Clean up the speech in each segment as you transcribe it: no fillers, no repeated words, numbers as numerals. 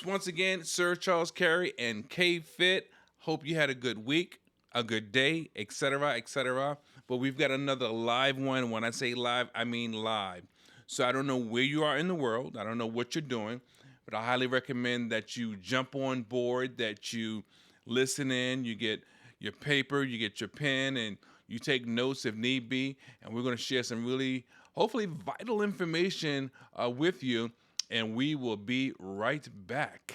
once again, Sir Charles Cary and K Fit. Hope you had a good week, a good day, etc., etc. But we've got another live one. When I say live, I mean live. So I don't know where you are in the world. I don't know what you're doing, but I highly recommend that you jump on board, that you listen in, you get your paper, you get your pen, and you take notes if need be. And we're going to share some really, hopefully, vital information with you. And we will be right back.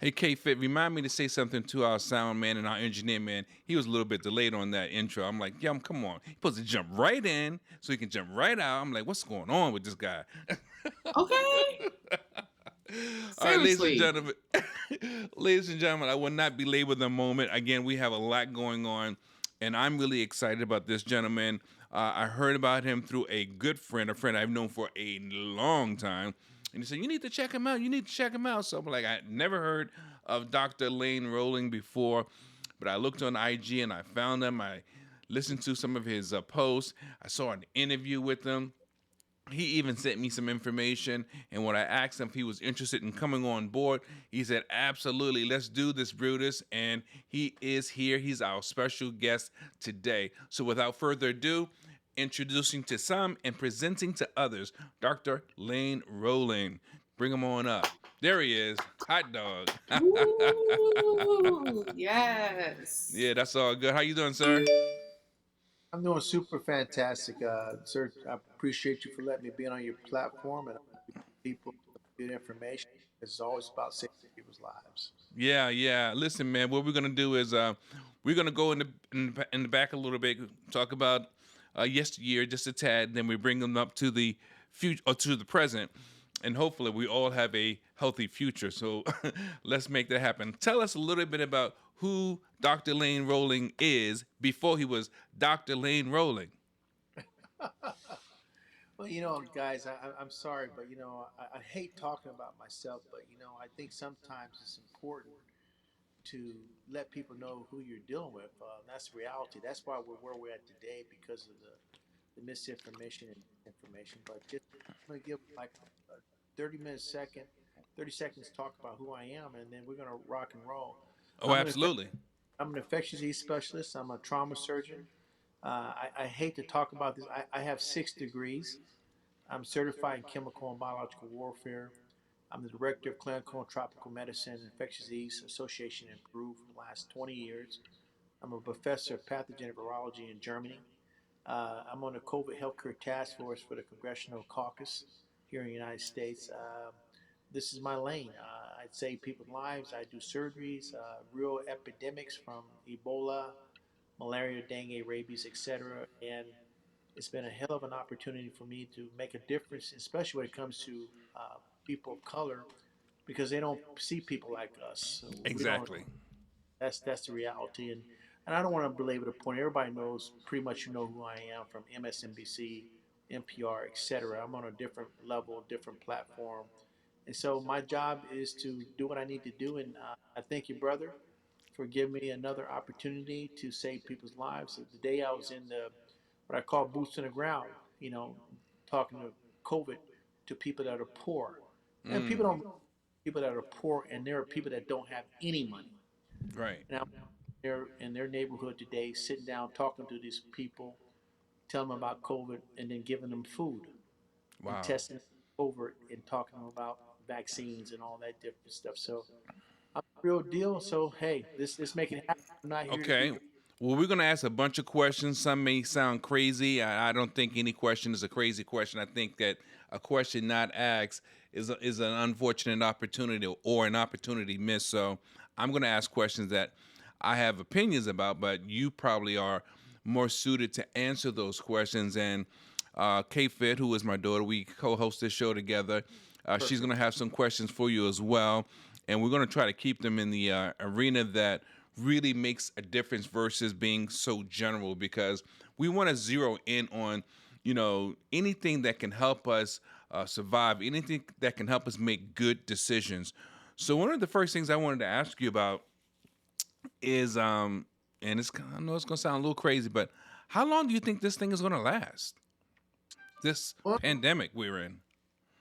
Hey, K-Fit, remind me to say something to our sound man and our engineer man. He was a little bit delayed on that intro. I'm like, yeah, come on. He's supposed to jump right in so he can jump right out. I'm like, what's going on with this guy? Okay. All right, ladies and Seriously. gentlemen, ladies and gentlemen, I will not belabor the moment. Again, we have a lot going on, and I'm really excited about this gentleman. I heard about him through a good friend, a friend I've known for a long time. And he said, you need to check him out. You need to check him out. So I'm like, I never heard of Dr. Lane Rowling before, but I looked on IG and I found him. I listened to some of his posts. I saw an interview with him. He even sent me some information, and when I asked him if he was interested in coming on board, he said, absolutely, let's do this, Brutus. And he is here. He's our special guest today. So without further ado, introducing to some and presenting to others, Dr. Lane Rowling. Bring him on up. There he is. Hot dog. Ooh, yes. Yeah, that's all good. How you doing, sir? I'm doing super fantastic, sir. I appreciate you for letting me be on your platform and people good information. It's always about saving people's lives. Yeah, yeah. Listen, man. What we're gonna do is we're gonna go in the back a little bit, talk about yesteryear just a tad, then we bring them up to the future or to the present, and hopefully we all have a healthy future. So let's make that happen. Tell us a little bit about who Dr. Lane Rowling is before he was Dr. Lane Rowling. Well, guys, I'm sorry, but I hate talking about myself, but I think sometimes it's important to let people know who you're dealing with. That's reality. That's why we're where we're at today because of the misinformation and information. But just I'm gonna give like a 30 seconds to talk about who I am, and then we're gonna rock and roll. Oh, I'm an absolutely. I'm an infectious disease specialist. I'm a trauma surgeon. I hate to talk about this. I have 6 degrees. I'm certified in chemical and biological warfare. I'm the director of clinical and tropical medicine and infectious disease association in Peru for the last 20 years. I'm a professor of pathogenic virology in Germany. I'm on the COVID healthcare task force for the Congressional Caucus here in the United States. This is my lane. I save people's lives. I do surgeries, real epidemics from Ebola, malaria, dengue, rabies, etc. And it's been a hell of an opportunity for me to make a difference, especially when it comes to people of color, because they don't see people like us. So we don't. Exactly. That's the reality, and I don't want to belabor the point. Everybody knows pretty much. You know who I am from MSNBC, NPR, etc. I'm on a different level, different platform, and so my job is to do what I need to do. And I thank you, brother, for giving me another opportunity to save people's lives. The day I was in the what I call boots on the ground, talking to COVID to people that are poor, and Mm, people that are poor, and there are people that don't have any money. right. And I'm there in their neighborhood today, sitting down, talking to these people, telling them about COVID, and then giving them food and Wow. testing over and talking to them about vaccines and all that different stuff. So I'm a real deal. So hey, this make it happen. I'm not here to be. Okay. Well, we're going to ask a bunch of questions. Some may sound crazy. I don't think any question is a crazy question. I think that a question not asked is an unfortunate opportunity or an opportunity missed. So I'm going to ask questions that I have opinions about, but you probably are more suited to answer those questions. And K Fit, who is my daughter, we co-host this show together. She's going Perfect. to have some questions for you as well, and we're going to try to keep them in the arena that really makes a difference versus being so general, because we want to zero in on, anything that can help us survive, anything that can help us make good decisions. So one of the first things I wanted to ask you about is, and I know it's gonna sound a little crazy, but how long do you think this thing is gonna last? This Well, pandemic we're in.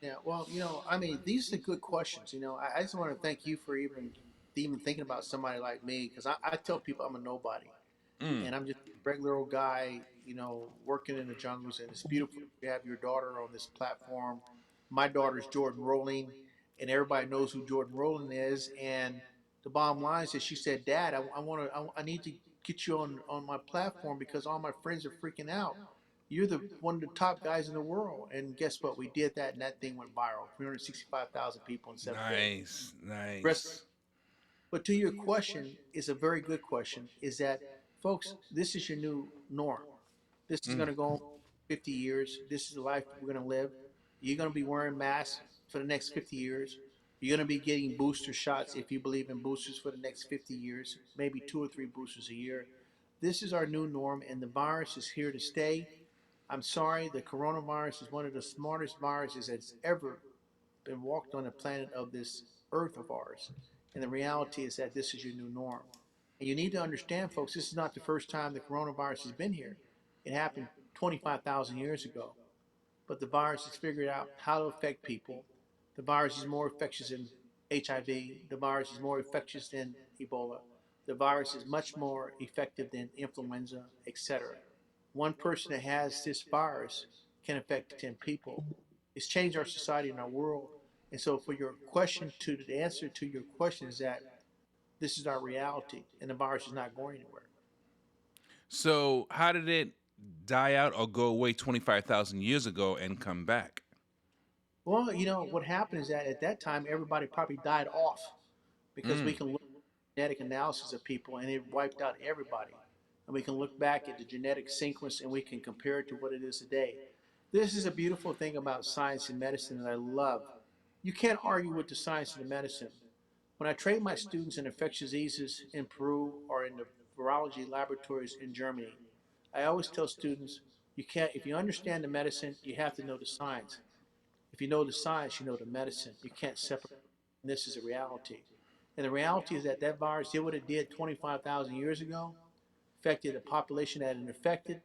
yeah, well, I mean, these are good questions. I just want to thank you for even thinking about somebody like me, because I tell people I'm a nobody, Mm, and I'm just a regular old guy, working in the jungles. And it's beautiful to have your daughter on this platform. My daughter's Jordan Rowling, and everybody knows who Jordan Rowling is. And the bottom line is, she said, "Dad, I need to get you on my platform because all my friends are freaking out. You're the one of the top guys in the world." And guess what? We did that, and that thing went viral. 365,000 people in 7 days. nice, Rest nice. but to your question, is a very good question. Is that, folks, this is your new norm. This is Mm. going to go on 50 years. This is the life we're going to live. You're going to be wearing masks for the next 50 years. You're going to be getting booster shots if you believe in boosters for the next 50 years, maybe 2 or 3 boosters a year. This is our new norm, and the virus is here to stay. I'm sorry, the coronavirus is one of the smartest viruses that's ever been walked on the planet of this earth of ours. And the reality is that this is your new norm. And you need to understand, folks, this is not the first time the coronavirus has been here. It happened 25,000 years ago. But the virus has figured out how to affect people. The virus is more infectious than HIV. The virus is more infectious than Ebola. The virus is much more effective than influenza, etc. One person that has this virus can affect 10 people. It's changed our society and our world. And so, for your question, to the answer to your question is that this is our reality, and the virus is not going anywhere. So how did it die out or go away 25,000 years ago and come back? Well, what happened is that at that time, everybody probably died off because we Mm. can look at genetic analysis of people and it wiped out everybody. And we can look back at the genetic sequence and we can compare it to what it is today. This is a beautiful thing about science and medicine that I love. You can't argue with the science and the medicine. When I train my students in infectious diseases in Peru or in the virology laboratories in Germany, I always tell students, you can't, if you understand the medicine, you have to know the science. If you know the science, you know the medicine. You can't separate. And this is a reality. And the reality is that that virus did what it did 25,000 years ago, affected the population that it infected.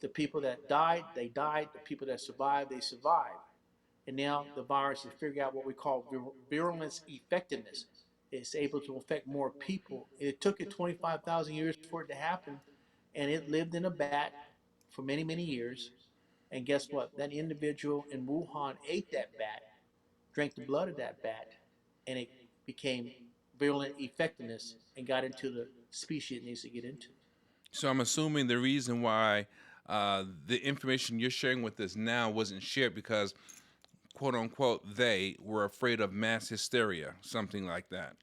The people that died, they died. The people that survived, they survived. And now the virus has figured out what we call virulence effectiveness. It's able to affect more people. It took it 25,000 years for it to happen, and it lived in a bat for many, many years. And guess what? That individual in Wuhan ate that bat, drank the blood of that bat, and it became virulent effectiveness and got into the species it needs to get into. So I'm assuming the reason why the information you're sharing with us now wasn't shared because, quote unquote, they were afraid of mass hysteria, something like that.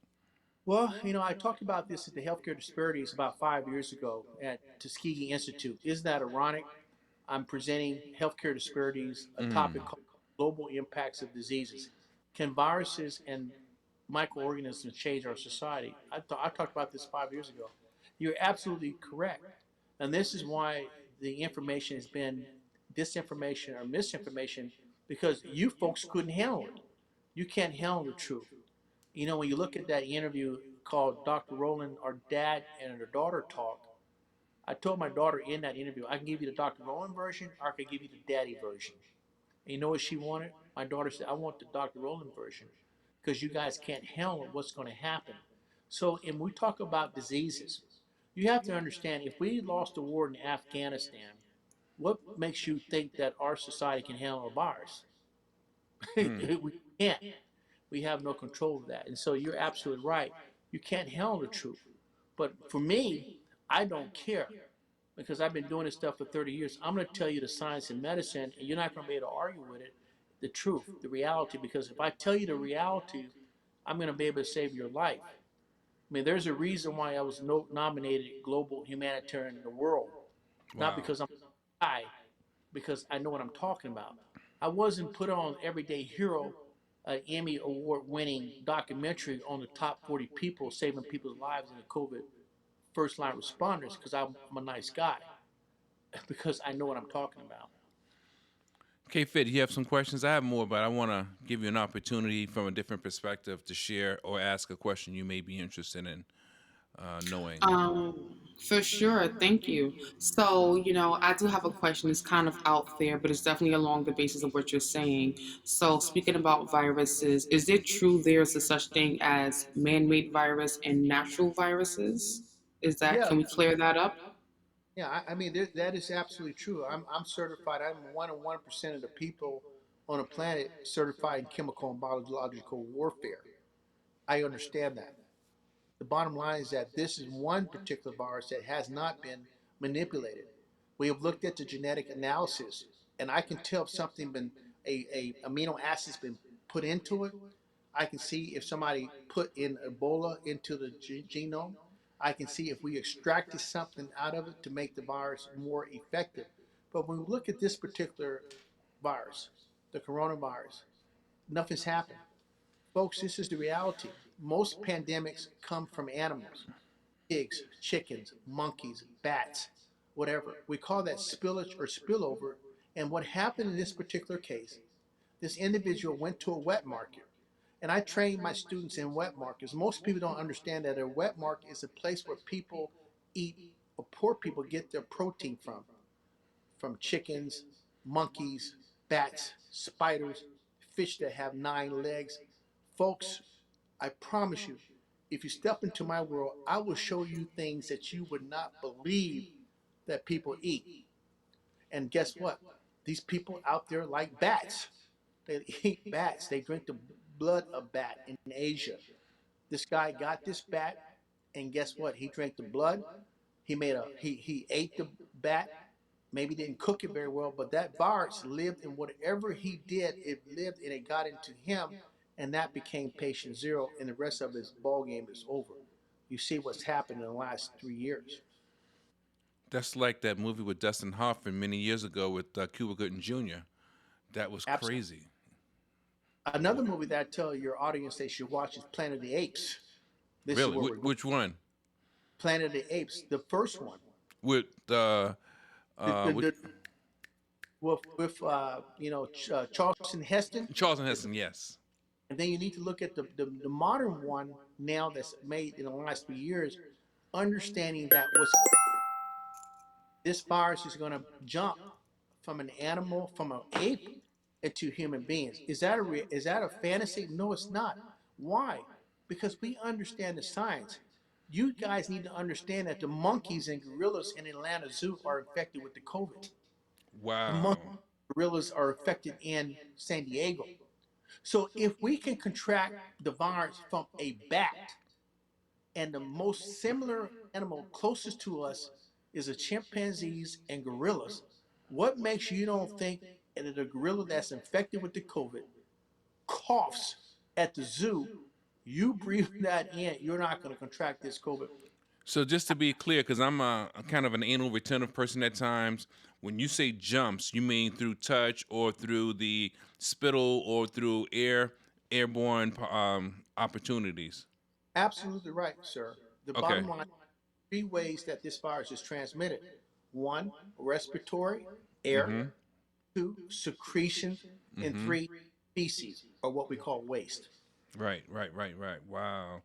Well, I talked about this at the Healthcare Disparities about 5 years ago at Tuskegee Institute. Isn't that ironic? I'm presenting healthcare disparities, a Mm. topic called global impacts of diseases. Can viruses and microorganisms change our society? I talked about this 5 years ago. You're absolutely correct. And this is why the information has been disinformation or misinformation because you folks couldn't handle it. You can't handle the truth. When you look at that interview called Dr. Rowland, our dad and her daughter talk, I told my daughter in that interview, I can give you the Dr. Rowland version or I can give you the daddy version. And you know what she wanted? My daughter said, I want the Dr. Rowland version because you guys can't handle what's going to happen. So, when we talk about diseases, you have to understand if we lost the war in Afghanistan, what makes you think that our society can handle a virus? Mm. We can't. We have no control of that. And so you're absolutely right. You can't handle the truth. But for me, I don't care because I've been doing this stuff for 30 years. I'm going to tell you the science and medicine, and you're not going to be able to argue with it, the truth, the reality. Because if I tell you the reality, I'm going to be able to save your life. I mean, there's a reason why I was nominated Global Humanitarian in the World, not Wow. because I'm a guy, because I know what I'm talking about. I wasn't put on Everyday Hero, an Emmy Award winning documentary on the top 40 people saving people's lives in the COVID first line responders because I'm a nice guy because I know what I'm talking about. Okay, Fit, you have some questions? I have more, but I want to give you an opportunity from a different perspective to share or ask a question you may be interested in knowing. For sure. Thank you. So, I do have a question. It's kind of out there, but it's definitely along the basis of what you're saying. So, speaking about viruses, is it true there's a such thing as man-made virus and natural viruses? Yeah, Can we clear that up? yeah. I mean, that is absolutely true. I'm certified. I'm 1% of the people on the planet certified in chemical and biological warfare. I understand that. The bottom line is that this is one particular virus that has not been manipulated. We have looked at the genetic analysis, and I can tell if something been a amino acid's been put into it. I can see if somebody put in Ebola into the genome. I can see if we extracted something out of it to make the virus more effective. But when we look at this particular virus, the coronavirus, nothing's happened. Folks, this is the reality. Most pandemics come from animals: pigs, chickens, monkeys, bats, whatever. We call that spillage or spillover. And what happened in this particular case, this individual went to a wet market. And I train my students in wet markets. Most people don't understand that a wet market is a place where people eat, or poor people get their protein from chickens, monkeys, bats, spiders, fish that have 9 legs. Folks, I promise you, if you step into my world, I will show you things that you would not believe that people eat. And guess what? These people out there like bats. They eat bats. They drink the blood of bat in Asia. This guy got this bat, and guess what? He drank the blood. He ate the bat. Maybe didn't cook it very well, but that virus lived in whatever he did. It lived and it got into him, and that became patient zero. And the rest of his ball game is over. You see what's happened in the last 3 years. That's like that movie with Dustin Hoffman many years ago with Cuba Gooding Jr. That was Absolutely. crazy. Another movie that I tell your audience they should watch is Planet of the Apes. This is Really? where we're going. Which one? Planet of the Apes, the first one. With which The with Charleston Heston, Charlton Heston? Yes. and then you need to look at the modern one now that's made in the last 3 years, understanding that what's this virus is going to jump from an animal, from an ape, into human beings. Is that a fantasy? No, it's not. Why? Because we understand the science. You guys need to understand that the monkeys and gorillas in Atlanta Zoo are infected with the COVID. The Wow. monkeys and gorillas are affected in San Diego. So if we can contract the virus from a bat, and the most similar animal closest to us is the chimpanzees and gorillas, what makes you don't think that a gorilla that's infected with the COVID coughs at the zoo, you breathe that in, you're not going to contract this COVID. So just to be clear, because I'm a kind of an anal retentive person at times, when you say jumps, you mean through touch or through the spittle or through airborne opportunities. Absolutely right, sir. The Okay. bottom line: three ways that this virus is transmitted: one, respiratory, air; Mm-hmm. two, secretions; and Mm-hmm. three, feces, or what we call waste. Right, right, right, right. Wow.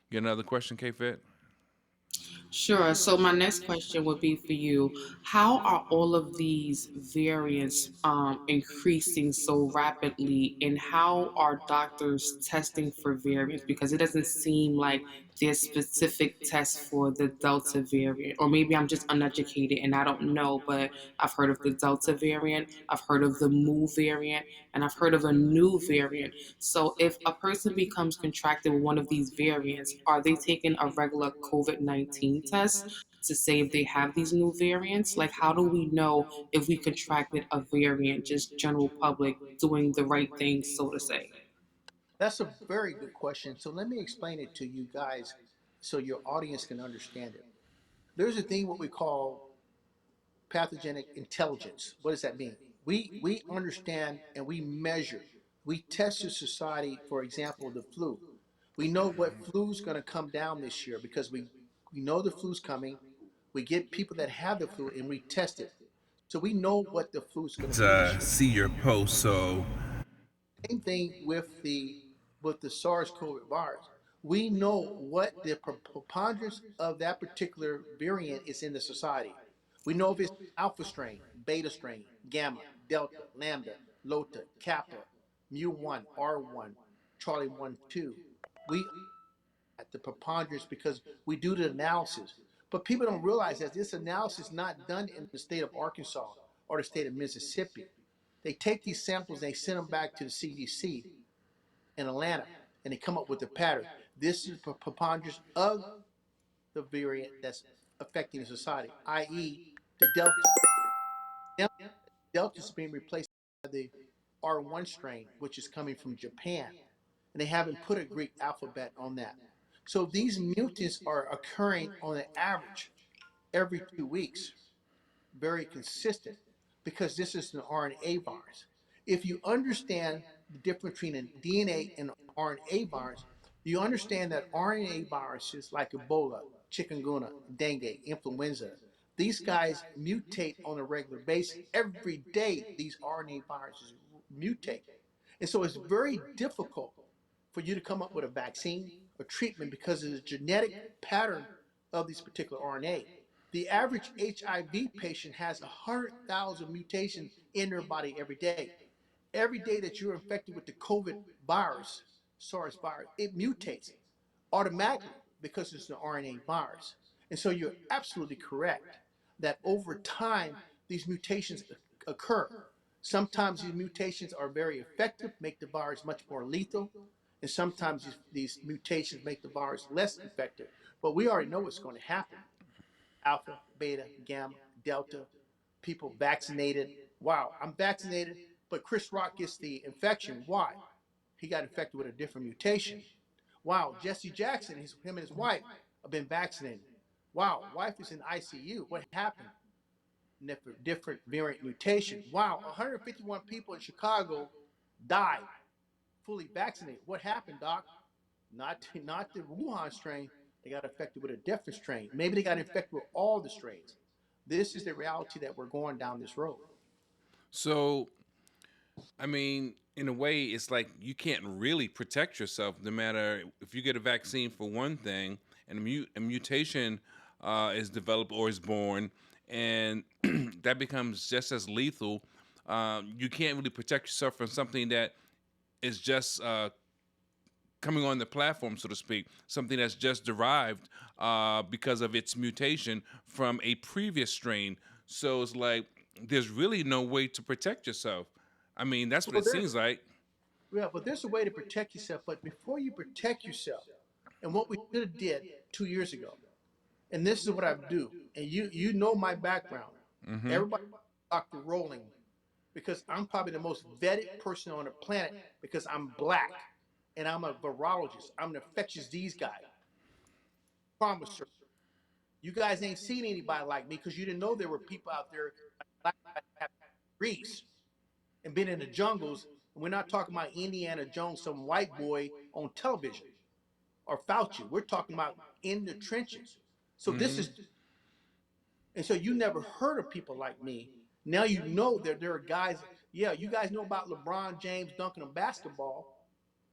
Get another question, K-Fit? Sure. So my next question would be for you. How are all of these variants increasing so rapidly, and how are doctors testing for variants? Because it doesn't seem like there's specific tests for the Delta variant, or maybe I'm just uneducated and I don't know. But I've heard of the Delta variant, I've heard of the Mu variant, and I've heard of a new variant. So, if a person becomes contracted with one of these variants, are they taking a regular COVID-19 test to say if they have these new variants? Like, how do we know if we contracted a variant, just general public doing the right thing, so to say? That's a very good question. So let me explain it to you guys so your audience can understand it. There's a thing what we call pathogenic intelligence. What does that mean? We understand and we measure. We test the society, for example, the flu. We know what flu is going to come down this year because we We know the flu's coming. We get people that have the flu and we test it. So we know what the flu is going to be this year. See your post. So Same thing with the SARS-CoV virus. We know what the preponderance of that particular variant is in the society. We know if it's alpha strain, beta strain, gamma, delta, lambda, lota, kappa, mu1, R1, Charlie 1, 2. We at the preponderance because we do the analysis. But people don't realize that this analysis is not done in the state of Arkansas or the state of Mississippi. They take these samples, they send them back to the CDC in Atlanta, and they come up with a pattern. This is the preponderance of the variant that's affecting the society, i.e., the Delta. Now, Delta is being replaced by the R1 strain, which is coming from Japan, and they haven't put a Greek alphabet on that. So these mutants are occurring on an average every 2 weeks, very consistent, because this is an RNA virus. If you understand the difference between a DNA and an RNA virus, you understand that RNA viruses like Ebola, chikungunya, dengue, influenza, these guys mutate on a regular basis. Every day, these RNA viruses mutate. And so it's very difficult for you to come up with a vaccine or treatment because of the genetic pattern of these particular RNA. The average HIV patient has 100,000 mutations in their body every day. Every day that you're infected with the COVID virus, SARS virus, it mutates automatically because it's an RNA virus. And so you're absolutely correct that over time, these mutations occur. Sometimes these mutations are very effective, make the virus much more lethal, and sometimes these mutations make the virus less effective. But we already know what's going to happen. Alpha, beta, gamma, delta, people vaccinated. Wow, I'm vaccinated, but Chris Rock gets the infection. Why? He got infected with a different mutation. Wow, Jesse Jackson, him and his wife have been vaccinated. Wow, wife is in ICU. What happened? Different variant mutation. Wow, 151 people in Chicago died fully vaccinated. What happened, doc? Not the Wuhan strain. They got infected with a different strain. Maybe they got infected with all the strains. This is the reality that we're going down this road. so I mean, in a way, it's like you can't really protect yourself no matter if you get a vaccine for one thing and a mutation is developed or is born, and that becomes just as lethal. You can't really protect yourself from something that is just coming on the platform, so to speak, something that's just derived because of its mutation from a previous strain. So it's like there's really no way to protect yourself. I mean, that's what Well, it seems like. but there's a way to protect yourself. But before you protect yourself, and what we should have did 2 years ago, and this is what I do, and you know my background. Mm-hmm. Everybody, Dr. Rowling, because I'm probably the most vetted person on the planet because I'm black and I'm a virologist. I'm an infectious disease guy. Promise you. You guys ain't seen anybody like me because you didn't know there were people out there like black guys that have degrees and been in the jungles. And we're not talking about Indiana Jones, some white boy on television, or Fauci. We're talking about in the trenches. So this Mm-hmm. is, and so you never heard of people like me. Now you know that there are guys. Yeah, you guys know about LeBron James dunking a basketball.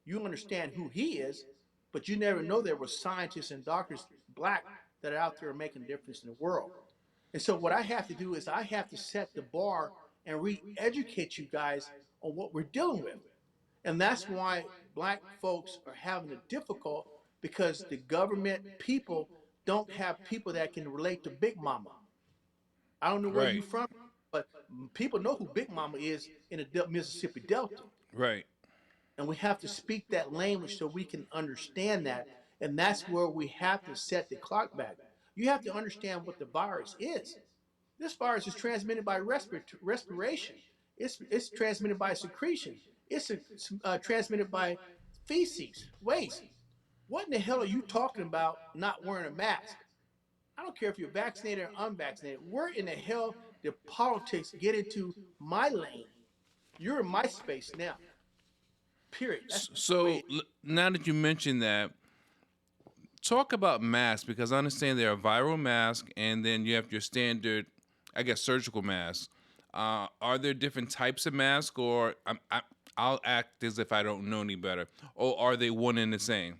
You understand who he is, but you never know there were scientists and doctors, black, that are out there making a difference in the world. And so what I have to do is I have to set the bar and re-educate you guys on what we're dealing with. And that's why black folks are having it difficult because the government people don't have people that can relate to Big Mama. I don't know where you Right. from, but people know who Big Mama is in the Mississippi Delta. Right. And we have to speak that language so we can understand that. And that's where we have to set the clock back. You have to understand what the virus is. This virus is transmitted by respiration. It's transmitted by secretion. It's transmitted by feces, waste. What in the hell are you talking about not wearing a mask? I don't care if you're vaccinated or unvaccinated. Where in the hell did politics get into my lane? You're in my space now. Period. That's the way So now that you mentioned that, Talk about masks because I understand there are viral masks and then you have your standard, I guess, surgical masks. Are there different types of masks, or I'll act as if I don't know any better, or are they one and the same?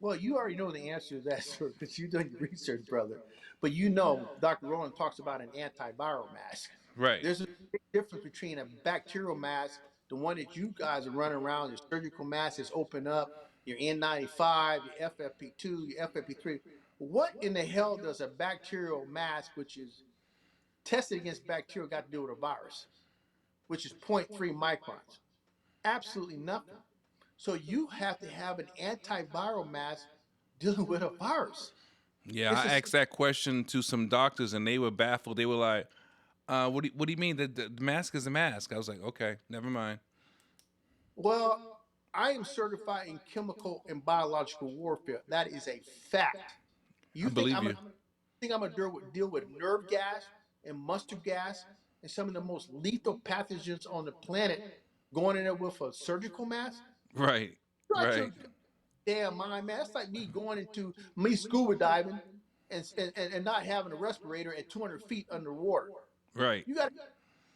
Well, you already know the answer to that, sir, because you've done your research, brother. But you know, Dr. Rowland talks about an antiviral mask. Right, There's a big difference between a bacterial mask, the one that you guys are running around, your surgical mask is open up, your N95, your FFP2, your FFP3. What in the hell does a bacterial mask, which is tested against bacteria, got to do with a virus, which is zero point 0.3 microns? Absolutely nothing. So you have to have an antiviral mask dealing with a virus. yeah, It's I a asked that question to some doctors and they were baffled. They were like, what do you mean that the mask is a mask?" I was like, "Okay, never mind." well, I am certified in chemical and biological warfare. That is a fact. I You think believe I'm you. gonna deal with nerve gas and mustard gas and some of the most lethal pathogens on the planet going in there with a surgical mask? Right, You're out right, your damn mind, man. That's like me going into me scuba diving and not having a respirator at 200 feet underwater. right. You got to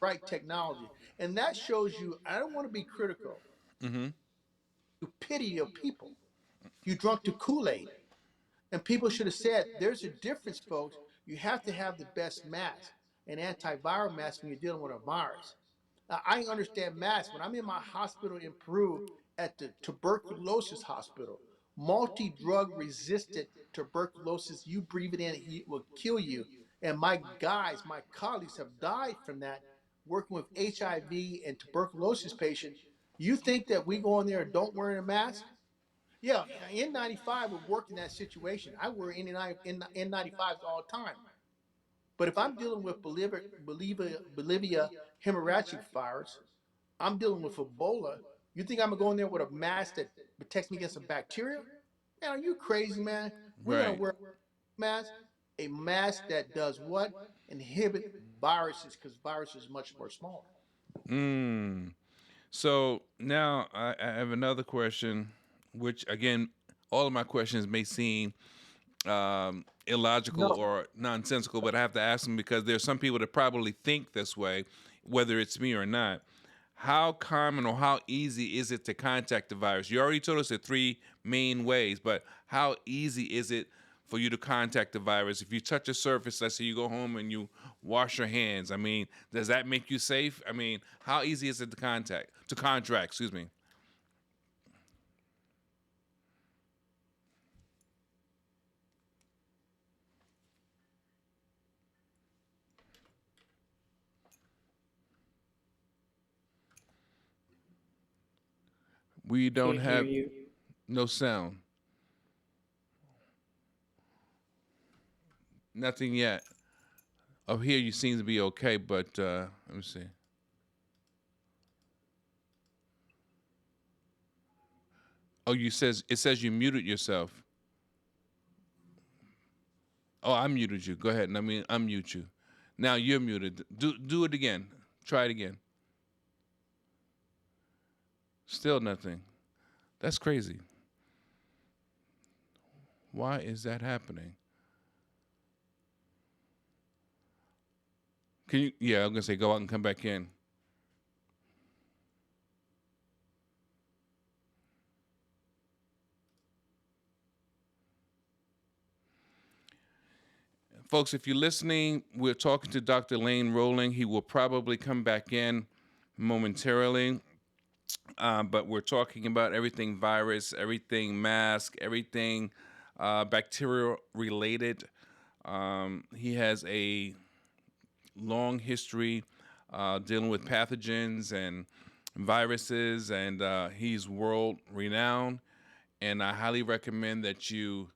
right technology. And that shows you, I don't want to be critical, Mm-hmm. stupidity of people. You drunk the Kool-Aid. And people should have said, there's a difference, folks. You have to have the best mask, an antiviral mask when you're dealing with a virus. Now, I understand masks. When I'm in my hospital in Peru at the tuberculosis hospital, multi-drug resistant tuberculosis, you breathe it in, it will kill you. And my guys, my colleagues have died from that working with HIV and tuberculosis patients. You think that we go in there and don't wear a mask? Yeah, N95 would work in that situation. I wear N95s all the time. But if I'm dealing with Bolivia hemorrhagic virus, I'm dealing with Ebola. You think I'm gonna go in there with a mask that protects me against a bacteria? Man, are you crazy, man? We're gonna Right. wear a mask that does what? Inhibit viruses, because viruses is much more smaller. Mm. So now I have another question, which again, all of my questions may seem illogical No, or nonsensical, but I have to ask them because there's some people that probably think this way, whether it's me or not. How common or how easy is it to contact the virus? You already told us the three main ways, but how easy is it for you to contact the virus? If you touch a surface, let's say you go home and you wash your hands, I mean, does that make you safe? I mean, how easy is it to contract, excuse me? We don't Can't hear have you. no sound, nothing yet. Up here, you seem to be okay, but let me see. Oh, it says you muted yourself. Oh, I muted you. Go ahead. Let me unmute you. Now you're muted. Do it again. Try it again. Still nothing. That's crazy. Why is that happening? Can you? Yeah, I'm gonna say go out and come back in. Folks, if you're listening, we're talking to Dr. Lane Rowling. He will probably come back in momentarily. But we're talking about everything virus, everything mask, everything bacterial related. He has a long history dealing with pathogens and viruses, and he's world renowned. And I highly recommend that you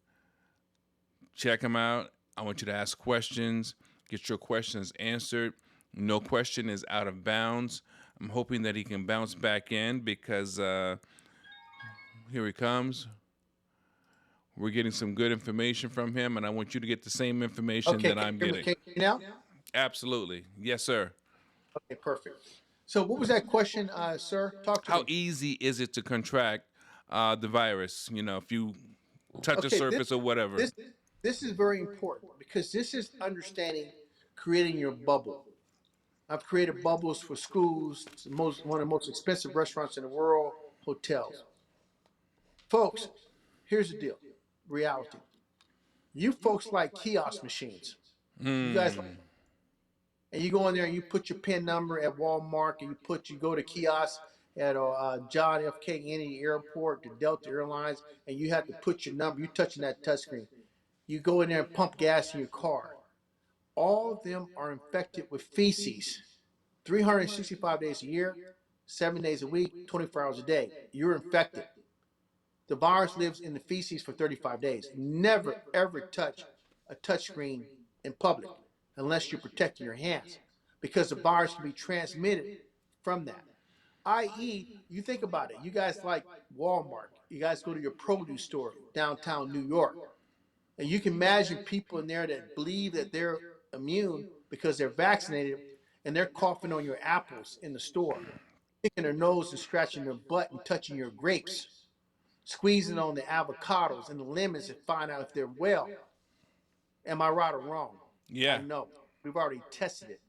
check him out. I want you to ask questions, get your questions answered. No question is out of bounds. I'm hoping that he can bounce back in because here he comes. We're getting some good information from him, and I want you to get the same information okay, that I'm can you getting. hear me now? Absolutely. Yes, sir. Okay, perfect. So what was that question, sir? Talk to How me. easy is it to contract the virus? You know, if you touch a Okay, surface or whatever. this this is very important because this is understanding creating your bubble. I've created bubbles for schools, one of the most expensive restaurants in the world, hotels. Folks, here's the deal. Reality. You folks like kiosk machines. You guys like, Mm. and you go in there and you put your PIN number at Walmart, and you go to kiosk at John F. Kennedy Airport, to Delta Airlines, and you have to put your number. You touching that touchscreen. You go in there and pump gas in your car. All of them are infected with feces. 365 days a year, 7 days a week, 24 hours a day. You're infected. The virus lives in the feces for 35 days. Never, ever touch a touchscreen in public unless you're protecting your hands because the virus can be transmitted from that. I.e., you think about it. You guys like Walmart. You guys go to your produce store downtown New York. And you can imagine people in there that believe that they're immune because they're vaccinated and they're coughing on your apples in the store, picking their nose and scratching their butt and touching your grapes, squeezing on the avocados and the lemons to find out if they're well. Am I right or wrong? I Yeah. know. We've already tested it.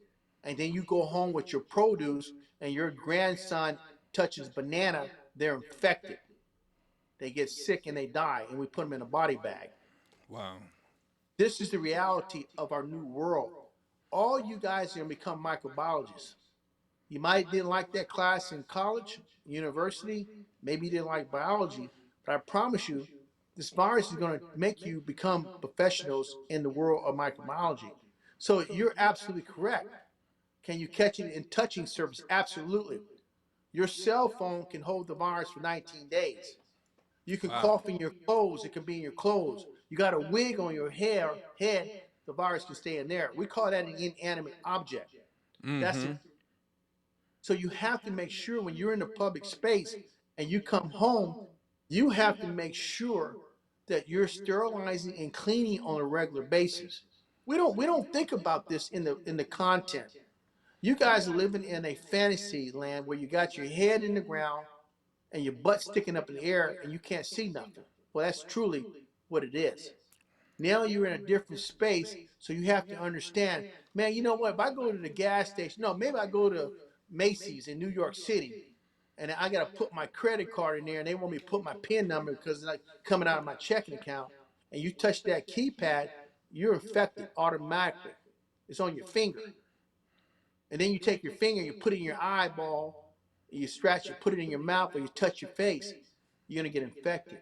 And then you go home with your produce and your grandson touches banana, they're infected. They get sick and they die, and we put them in a body bag. Wow. This is the reality of our new world. All you guys are going to become microbiologists. You might didn't like that class in college, university, maybe you didn't like biology, but I promise you, this virus is going to make you become professionals in the world of microbiology. So you're absolutely correct. Can you catch it in touching surface? Absolutely. Your cell phone can hold the virus for 19 days. You can Wow. cough in your clothes. It can be in your clothes. You got a wig on your head. The virus can stay in there. We call that an inanimate object. That's the Mm-hmm. So you have to make sure when you're in the public space and you come home, you have to make sure that you're sterilizing and cleaning on a regular basis. We don't think about this in the content. You guys are living in a fantasy land where you got your head in the ground and your butt sticking up in the air and you can't see nothing. Well, that's truly what it is. Now you're in a different space, so you have to understand, man, you know what? If I go to the gas station, no, maybe I go to Macy's in New York City and I got to put my credit card in there and they want me to put my PIN number because it's like coming out of my checking account. And you touch that keypad, you're infected automatically. It's on your finger. And then you take your finger, you put it in your eyeball, you scratch it, put it in your mouth, or you touch your face, you're going to get infected.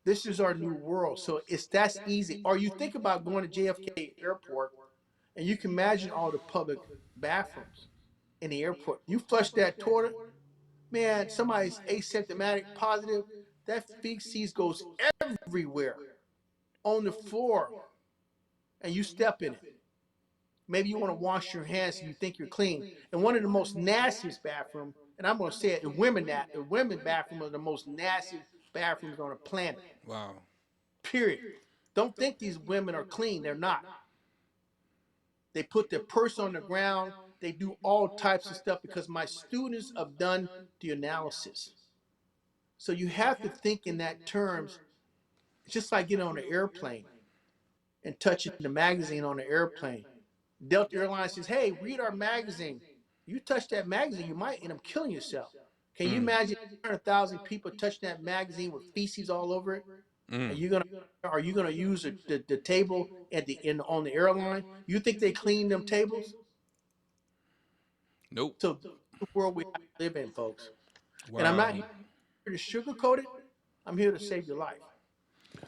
This is our new world. So it's that's easy. Or you think about going to JFK Airport and you can imagine all the public bathrooms in the airport. You flush that toilet, man, somebody's asymptomatic positive, that feces goes everywhere on the floor and you step in it. Maybe you want to wash your hands and you think you're clean. And one of the most nastiest bathroom, and I'm going to say it, the women bathroom are the most nastiest bathrooms on the planet. Wow. Period. Don't think these women are clean. They're not. They put their purse on the ground. They do all types of stuff because my students have done the analysis. So you have to think in that terms. It's just like getting on an airplane and touching the magazine on the airplane. Delta Airlines says, hey, read our magazine. You touch that magazine, you might end up killing yourself. Can you Mm. imagine 100,000 people touching that magazine with feces all over it? And Mm. are you gonna use the table at on the airline? You think they clean them tables? Nope. So this is the world we have to live in, folks. And I'm not Wow. here to sugarcoat it. I'm here to save your life.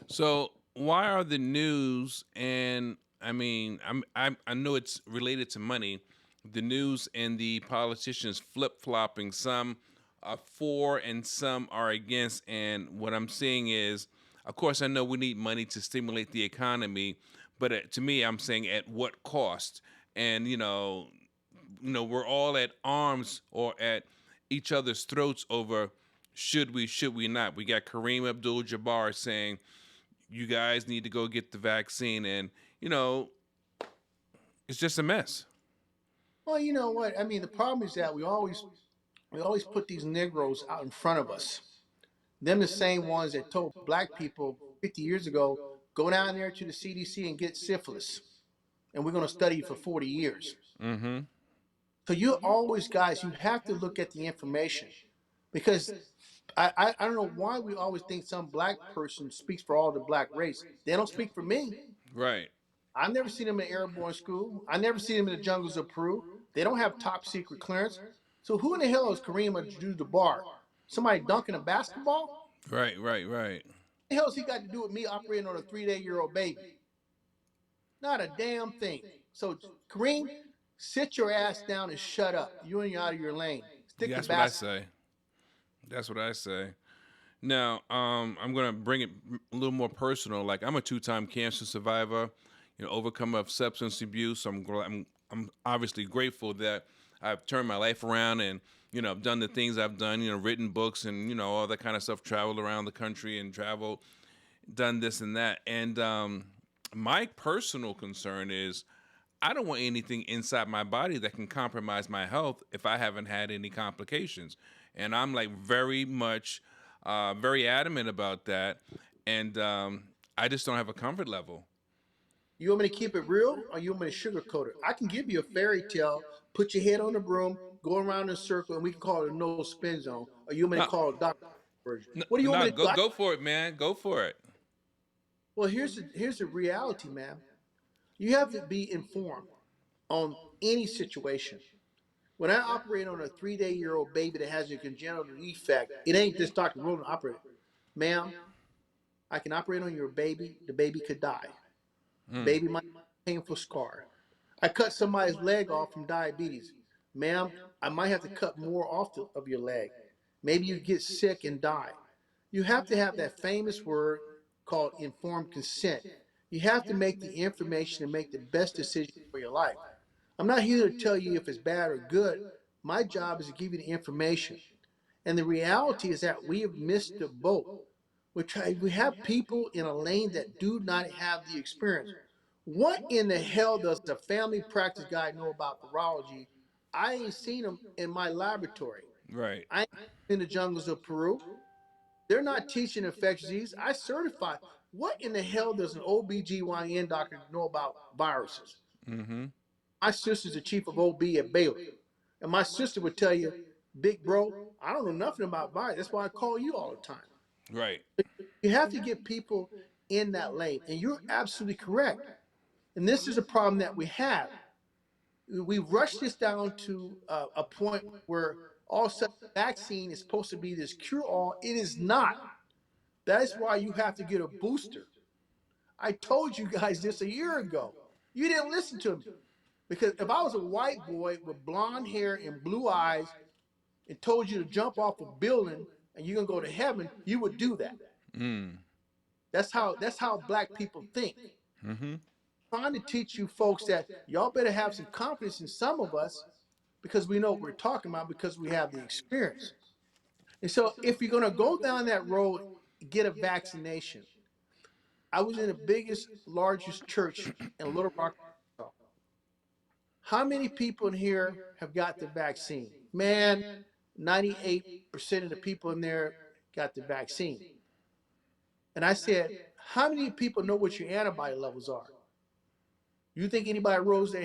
So why are the news and I know it's related to money, the news and the politicians flip flopping. Some are for and some are against. And what I'm seeing is, of course, I know we need money to stimulate the economy, but to me, I'm saying at what cost? And we're all at arms or at each other's throats over should we not. We got Kareem Abdul-Jabbar saying you guys need to go get the vaccine, and it's just a mess. Well, you know what? I mean, the problem is that we always put these Negroes out in front of us. Them the same ones that told black people 50 years ago, go down there to the CDC and get syphilis, and we're going to study you for 40 years. Mm-hmm. So you always, guys, you have to look at the information because I don't know why we always think some black person speaks for all the black race. They don't speak for me. Right. I've never seen them in airborne school. I never seen them in the jungles of Peru. They don't have top secret clearance. So who in the hell is Kareem Abdul-Jabbar? Somebody dunking a basketball? Right. Right. Right. What the hell has he got to do with me operating on a 3-day-old baby? Not a damn thing. So Kareem, sit your ass down and shut up. You and you out of your lane. Stick to That's what I basketball. say. That's what I say. Now, I'm gonna bring it a little more personal. Like I'm a two-time cancer survivor, overcomer of substance abuse. I'm obviously grateful that I've turned my life around and I've done the things I've done. Written books and all that kind of stuff. Traveled around the country and done this and that. And my personal concern is I don't want anything inside my body that can compromise my health if I haven't had any complications. And I'm like very much, very adamant about that. And I just don't have a comfort level. You want me to keep it real or you want me to sugarcoat it? I can give you a fairy tale, put your head on the broom, go around in a circle, and we can call it a no spin zone. Or you want me to No, call it Dr. version? no, What do you want no, me to do? go for it, man. Go for it. Well, here's the reality, man. You have to be informed on any situation. When I operate on a 3-day-old baby that has a congenital defect, it ain't just Dr. Rowling operating. Ma'am, I can operate on your baby. The baby could die. The Mm, baby might have a painful scar. I cut somebody's leg off from diabetes. Ma'am, I might have to cut more off of your leg. Maybe you get sick and die. You have to have that famous word called informed consent. You have to make the information and make the best decision for your life. I'm not here to tell you if it's bad or good. My job is to give you the information. And the reality is that we have missed the boat. We have people in a lane that do not have the experience. What in the hell does a family practice guy know about virology? I ain't seen them in my laboratory. right. I ain't in the jungles of Peru. They're not teaching infectious disease. I certify. What in the hell does an OBGYN doctor know about viruses? Mm-hmm. My sister's the chief of OB at Baylor. And my sister would tell you, big bro, I don't know nothing about viruses. That's why I call you all the time. Right. You have to get people in that lane. And you're absolutely correct. And this is a problem that we have. We rush this down to a point where all of a sudden vaccine is supposed to be this cure-all. It is not. That is why you have to get a booster. I told you guys this a year ago. You didn't listen to me. Because if I was a white boy with blonde hair and blue eyes and told you to jump off a building and you're gonna go to heaven, you would do that. Mm. That's how black people think. Mm-hmm. Trying to teach you folks that y'all better have some confidence in some of us because we know what we're talking about because we have the experience. And so if you're gonna go down that road, get a vaccination. I was in the biggest, largest church in Little Rock, Arkansas. How many people in here have got the vaccine? Man, 98% of the people in there got the vaccine. And I said, how many people know what your antibody levels are? You think anybody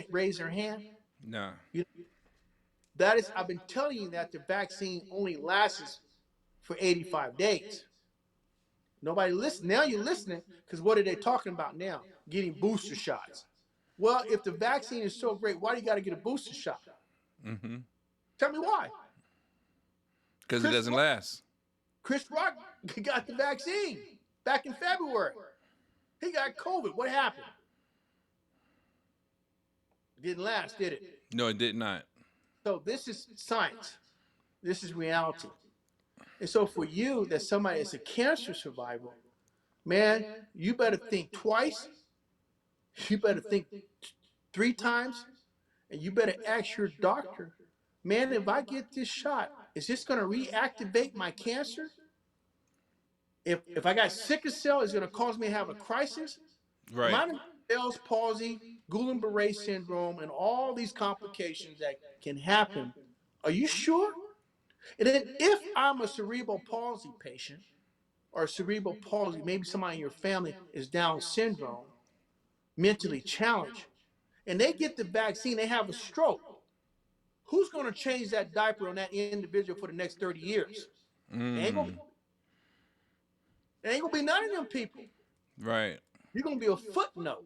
raised their hand? Nah. You, that is, I've been telling you that the vaccine only lasts for 85 days. Nobody listen. Now you're listening because what are they talking about now? Getting booster shots. Well, if the vaccine is so great, why do you got to get a booster shot? Mm-hmm. Tell me why. Because it Chris doesn't last. Chris Rock got the vaccine back in February. He got COVID. What happened? Didn't last, did it? No, it did not. So this is science. This is reality. And so for you, that somebody is a cancer survivor, man, you better think twice. You better think 3 times, and you better ask your doctor, man, if I get this shot, is this going to reactivate my cancer? If I got sickle cell, is it going to cause me to have a crisis? Am Right. I going to Bell's palsy, Guillain-Barré syndrome, and all these complications that can happen? Are you sure? And then if I'm a cerebral palsy patient, or cerebral palsy, maybe somebody in your family is Down syndrome, mentally challenged, and they get the vaccine, they have a stroke. Who's going to change that diaper on that individual for the next 30 years? It ain't gonna be, Mm. it ain't gonna be none of them people. Right. You're gonna be a footnote.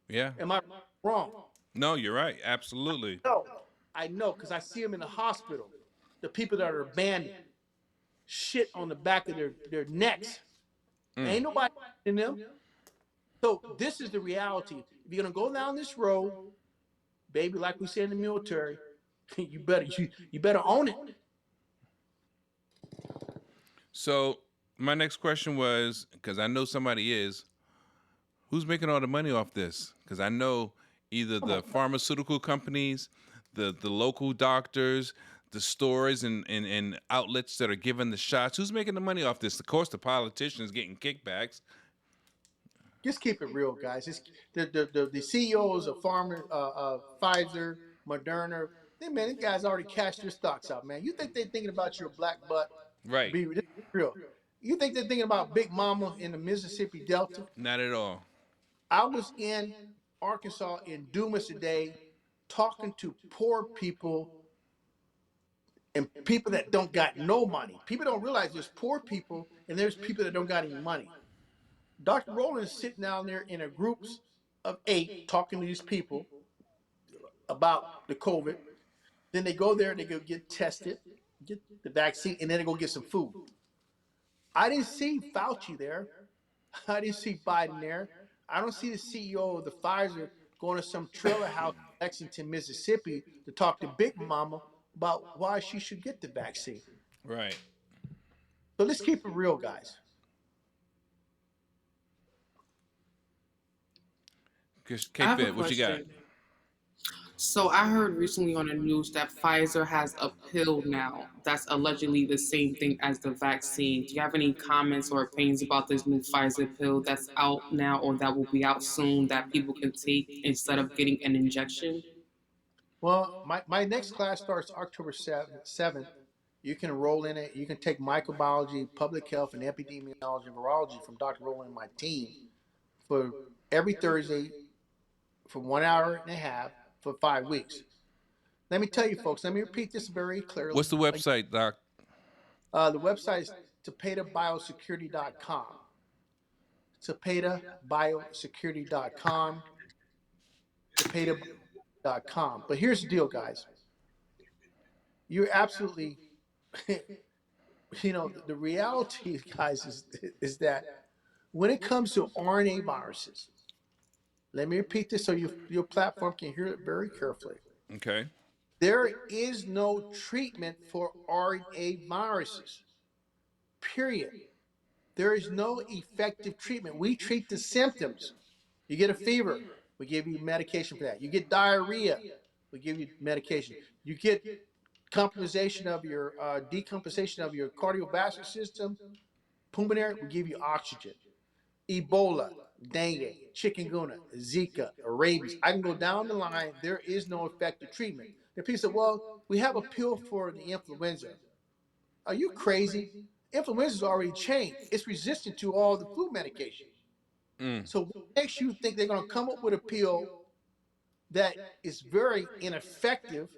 Yeah. Am I wrong? No, you're right. Absolutely. No, I know because I see them in the hospital. The people that are abandoned, shit on the back of their necks. Mm. Ain't nobody in them. So this is the reality. If you're gonna go down this road, baby, like we say in the military, you better own it. So my next question was, because I know somebody is, who's making all the money off this? Because I know either Come on. the pharmaceutical companies, the local doctors, the stores and outlets that are giving the shots. Who's making the money off this? Of course, the politicians getting kickbacks. Just keep it real, guys. It's the CEOs of Pfizer, Moderna. They man, these guys already cashed their stocks out, man. You think they're thinking about your black butt? Right. Be real. You think they're thinking about Big Mama in the Mississippi Delta? Not at all. I was in Arkansas in Dumas today, talking to poor people and people that don't got no money. People don't realize there's poor people and there's people that don't got any money. Dr. Rowling is sitting down there in a groups of 8 talking to these people about the COVID. Then they go there, they go get tested, get the vaccine, and then they go get some food. I didn't see Fauci there. I didn't see Biden there. I don't see the CEO of the Pfizer going to some trailer house in Lexington, Mississippi to talk to Big Mama about why she should get the vaccine. Right. So let's keep it real, guys. I have a K-Fit, what you got? question. So I heard recently on the news that Pfizer has a pill now that's allegedly the same thing as the vaccine. Do you have any comments or opinions about this new Pfizer pill that's out now or that will be out soon that people can take instead of getting an injection? Well, my next class starts October 7th. You can enroll in it. You can take microbiology, public health, and epidemiology and virology from Dr. Rowland and my team for every Thursday for 1 hour and a half for 5 weeks. Let me tell you, folks, let me repeat this very What's clearly. the website, Doc? The website is tapetabiosecurity.com. Tapetabiosecurity.com. Tapetabiosecurity.com. But here's the deal, guys. You're absolutely, the reality, guys, is that when it comes to RNA viruses, let me repeat this so your platform can hear it very carefully. Okay. There is no treatment for RNA viruses, period. There is no effective treatment. We treat the symptoms. You get a fever, we give you medication for that. You get diarrhea, we give you medication. You get compromisation of your decompensation of your cardiovascular system, pulmonary, we give you oxygen. Ebola, dengue, chikungunya, Zika, rabies. I can go down the line. There is no effective treatment. And people say, well, we have a pill for the influenza. Are you crazy? Influenza is already changed. It's resistant to all the flu medication. Mm. So what makes you think they're going to come up with a pill that is very ineffective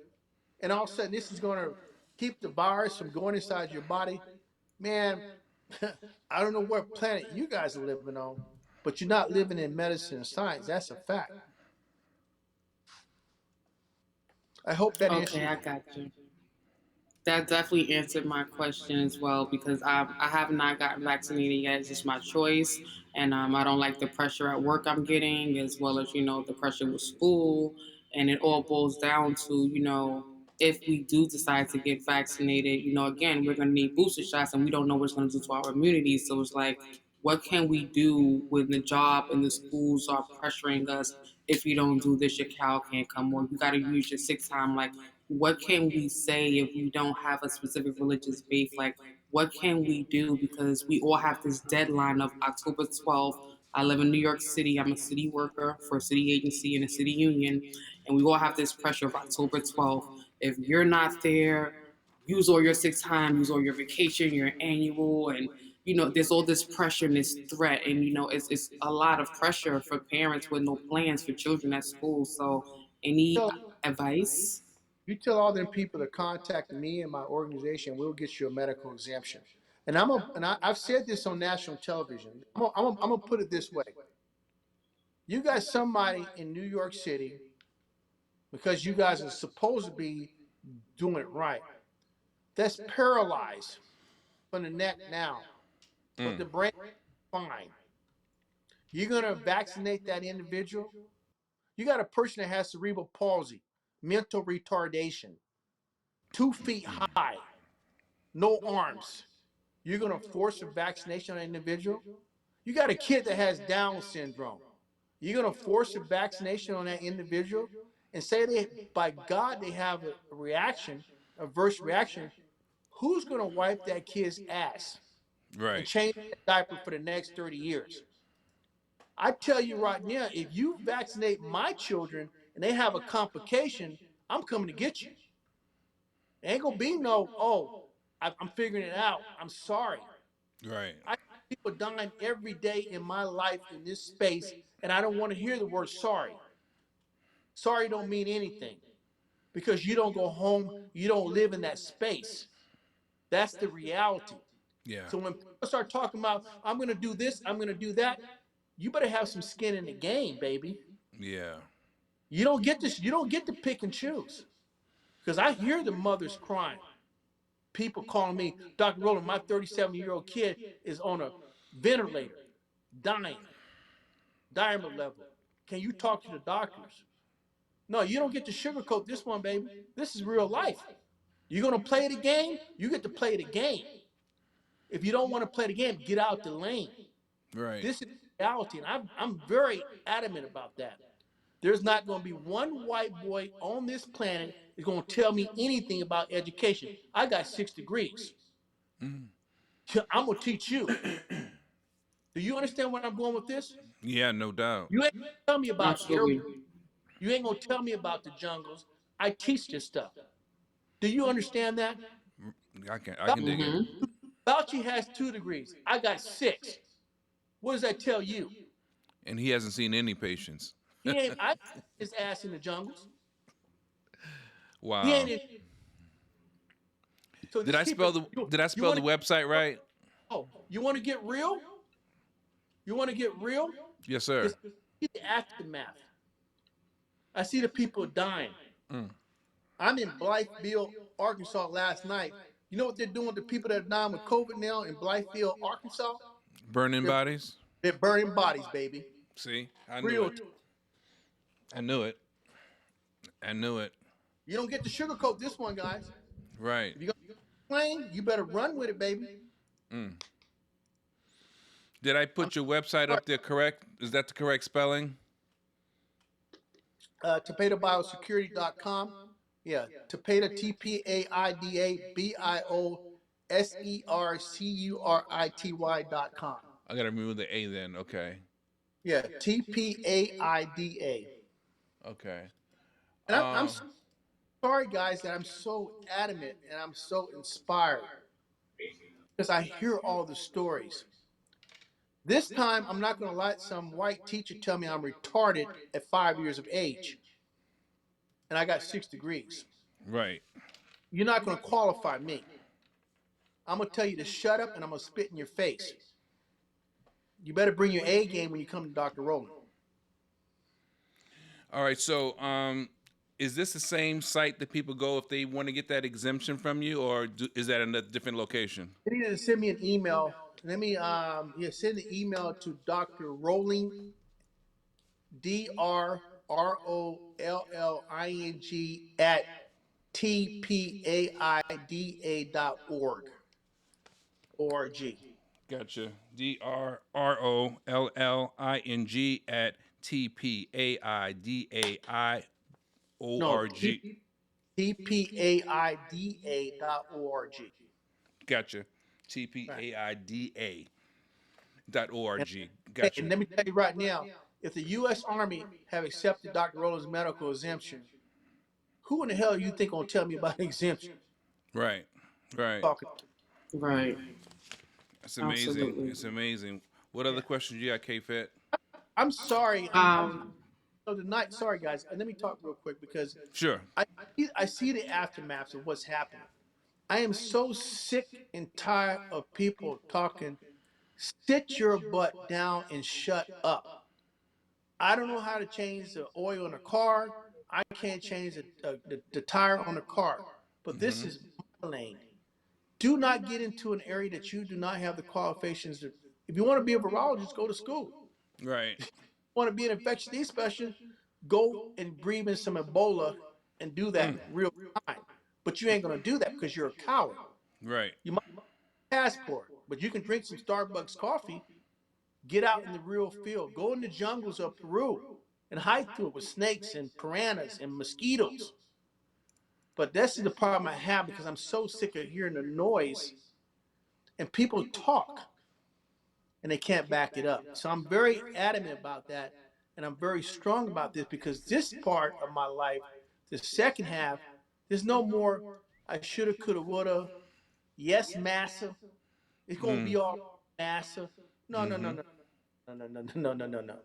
and all of a sudden this is going to keep the virus from going inside your body? Man, I don't know what planet you guys are living on, but you're not living in medicine and science. That's a fact. I hope that answers Okay, your I got you. That definitely answered my question as well because I have not gotten vaccinated yet. It's just my choice, and I don't like the pressure at work I'm getting, as well as the pressure with school, and it all boils down to if we do decide to get vaccinated, again we're gonna need booster shots, and we don't know what it's gonna do to our immunity. So it's like, what can we do when the job and the schools are pressuring us? If you don't do this, your cow can't come, or you got to use your sick time. Like, what can we say if we don't have a specific religious faith? Like, what can we do? Because we all have this deadline of October 12th. I live in New York City. I'm a city worker for a city agency and a city union. And we all have this pressure of October 12th. If you're not there, use all your sick time, use all your vacation, your annual, and there's all this pressure and this threat, and it's a lot of pressure for parents with no plans for children at school. So, any Tell, advice? you tell all them people to contact me and my organization. We'll get you a medical exemption. I've said this on national television. I'm gonna put it this way. You got somebody in New York City because you guys are supposed to be doing it right. That's paralyzed from the neck down, but Mm. the brain is fine. You're gonna vaccinate that individual. You got a person that has cerebral palsy, mental retardation, 2 feet high, no arms. You're gonna force a vaccination on an individual. You got a kid that has Down syndrome. You're gonna force a vaccination on that individual and say they, by God, they have a reaction, a adverse reaction. Who's gonna wipe that kid's ass and Right. change that diaper for the next 30 years? I tell you right now, if you vaccinate my children and they have a complication, I'm coming to get you. There ain't gonna be no, oh, I'm figuring it out. I'm sorry. Right. I see people dying every day in my life in this space, and I don't want to hear the word sorry. Sorry don't mean anything because you don't go home, you don't live in that space. That's the reality. Yeah. So when people start talking about, I'm gonna do this, I'm gonna do that, you better have some skin in the game, baby. Yeah. You don't get this, you don't get to pick and choose. Because I hear the mothers crying. People calling me, Dr. Rowland, my 37-year-old kid is on a ventilator, dying, diamond level. Can you talk to the doctors? No, you don't get to sugarcoat this one, baby. This is real life. You're gonna play the game, you get to play the game. If you don't want to play the game, get out the lane. Right. This is reality, and I'm very adamant about that. There's not going to be one white boy on this planet that's going to tell me anything about education. I got 6 degrees. Mm. I'm going to teach you. Do you understand where I'm going with this? Yeah, no doubt. You ain't gonna tell me about air. Absolutely. You ain't going to tell me about the jungles. I teach this stuff. Do you understand that? I can dig it. Mm-hmm. Fauci has 2 degrees. I got 6. What does that tell you? And he hasn't seen any patients. He ain't. I his ass in the jungles. He Wow. ain't in. So Did just I keep spell it. the You, Did I you spell want the to? website right? Oh, you want to get real? You want to get real? Yes, sir. Because I see the aftermath. I see the people dying. Mm. I'm in Blytheville, Arkansas last night. You know what they're doing to people that are dying with COVID now in Blytheville, Arkansas? Burning They're, bodies. they're burning bodies, baby. See, I knew Real. it. I knew it. I knew it. You don't get to sugarcoat this one, guys. Right. If you're going to plane, you better run with it, baby. Mm. Did I I'm put your website sorry. up there correct? Is that the correct spelling? TapedaBioSecurity.com. Yeah, Tapeda, TPAIDA, BIOSECURITY.com. I gotta remove the A then. Okay. Yeah, TPAIDA. Okay. And I'm sorry, guys, that I'm so adamant and I'm so inspired because I hear all the stories. This time, I'm not going to let some white teacher tell me I'm retarded at 5 years of age and I got 6 degrees. Right. You're not going to qualify me. I'm going to tell you to shut up and I'm going to spit in your face. You better bring your A game when you come to Dr. Rowland. All right. So, is this the same site that people go if they want to get that exemption from you, or is that in a different location? You need to send me an email. Let me send an email to Dr. Rowling, DRROLLING at TPAIDA.org. ORG. Gotcha. DRROLLING at No, TPAIDAIORG. TPAIDA.org. Gotcha. Right. TPAIDA.org. And, Gotcha. and let me tell you right now, if the U.S. Army have accepted Dr. Rowland's medical exemption, who in the hell you think gonna tell me about exemption? Right. Right. Talking. Right. It's amazing. Absolutely. It's amazing. What other Yeah. questions you got, K Fit? I'm sorry. I'm Um, so tonight. Sorry, guys. Let me talk real quick because Sure. I see the aftermaths of what's happening. I am so sick and tired of people talking. Sit your butt down and shut up. I don't know how to change the oil in a car. I can't change the tire on a car. But this Mm-hmm. is my lane. Do not get into an area that you do not have the qualifications to. If you want to be a virologist, go to school. Right. Want to be an infectious disease specialist, go and breathe in some Ebola and do that Mm. real time. But you ain't gonna do that because you're a coward. Right. You might have a passport, but you can drink some Starbucks coffee, get out in the real field, go in the jungles of Peru and hike through it with snakes and piranhas and mosquitoes. But this is the problem I have because I'm so sick of hearing the noise and people talk and they can't back it up. So I'm very adamant about that. And I'm very strong about this because this part of my life, the second half, there's no more I shoulda, coulda, woulda. Yes, massa. It's gonna Mm. be all massa. No, no, no, Mm-hmm. no, no, no, no, no, no, no, no.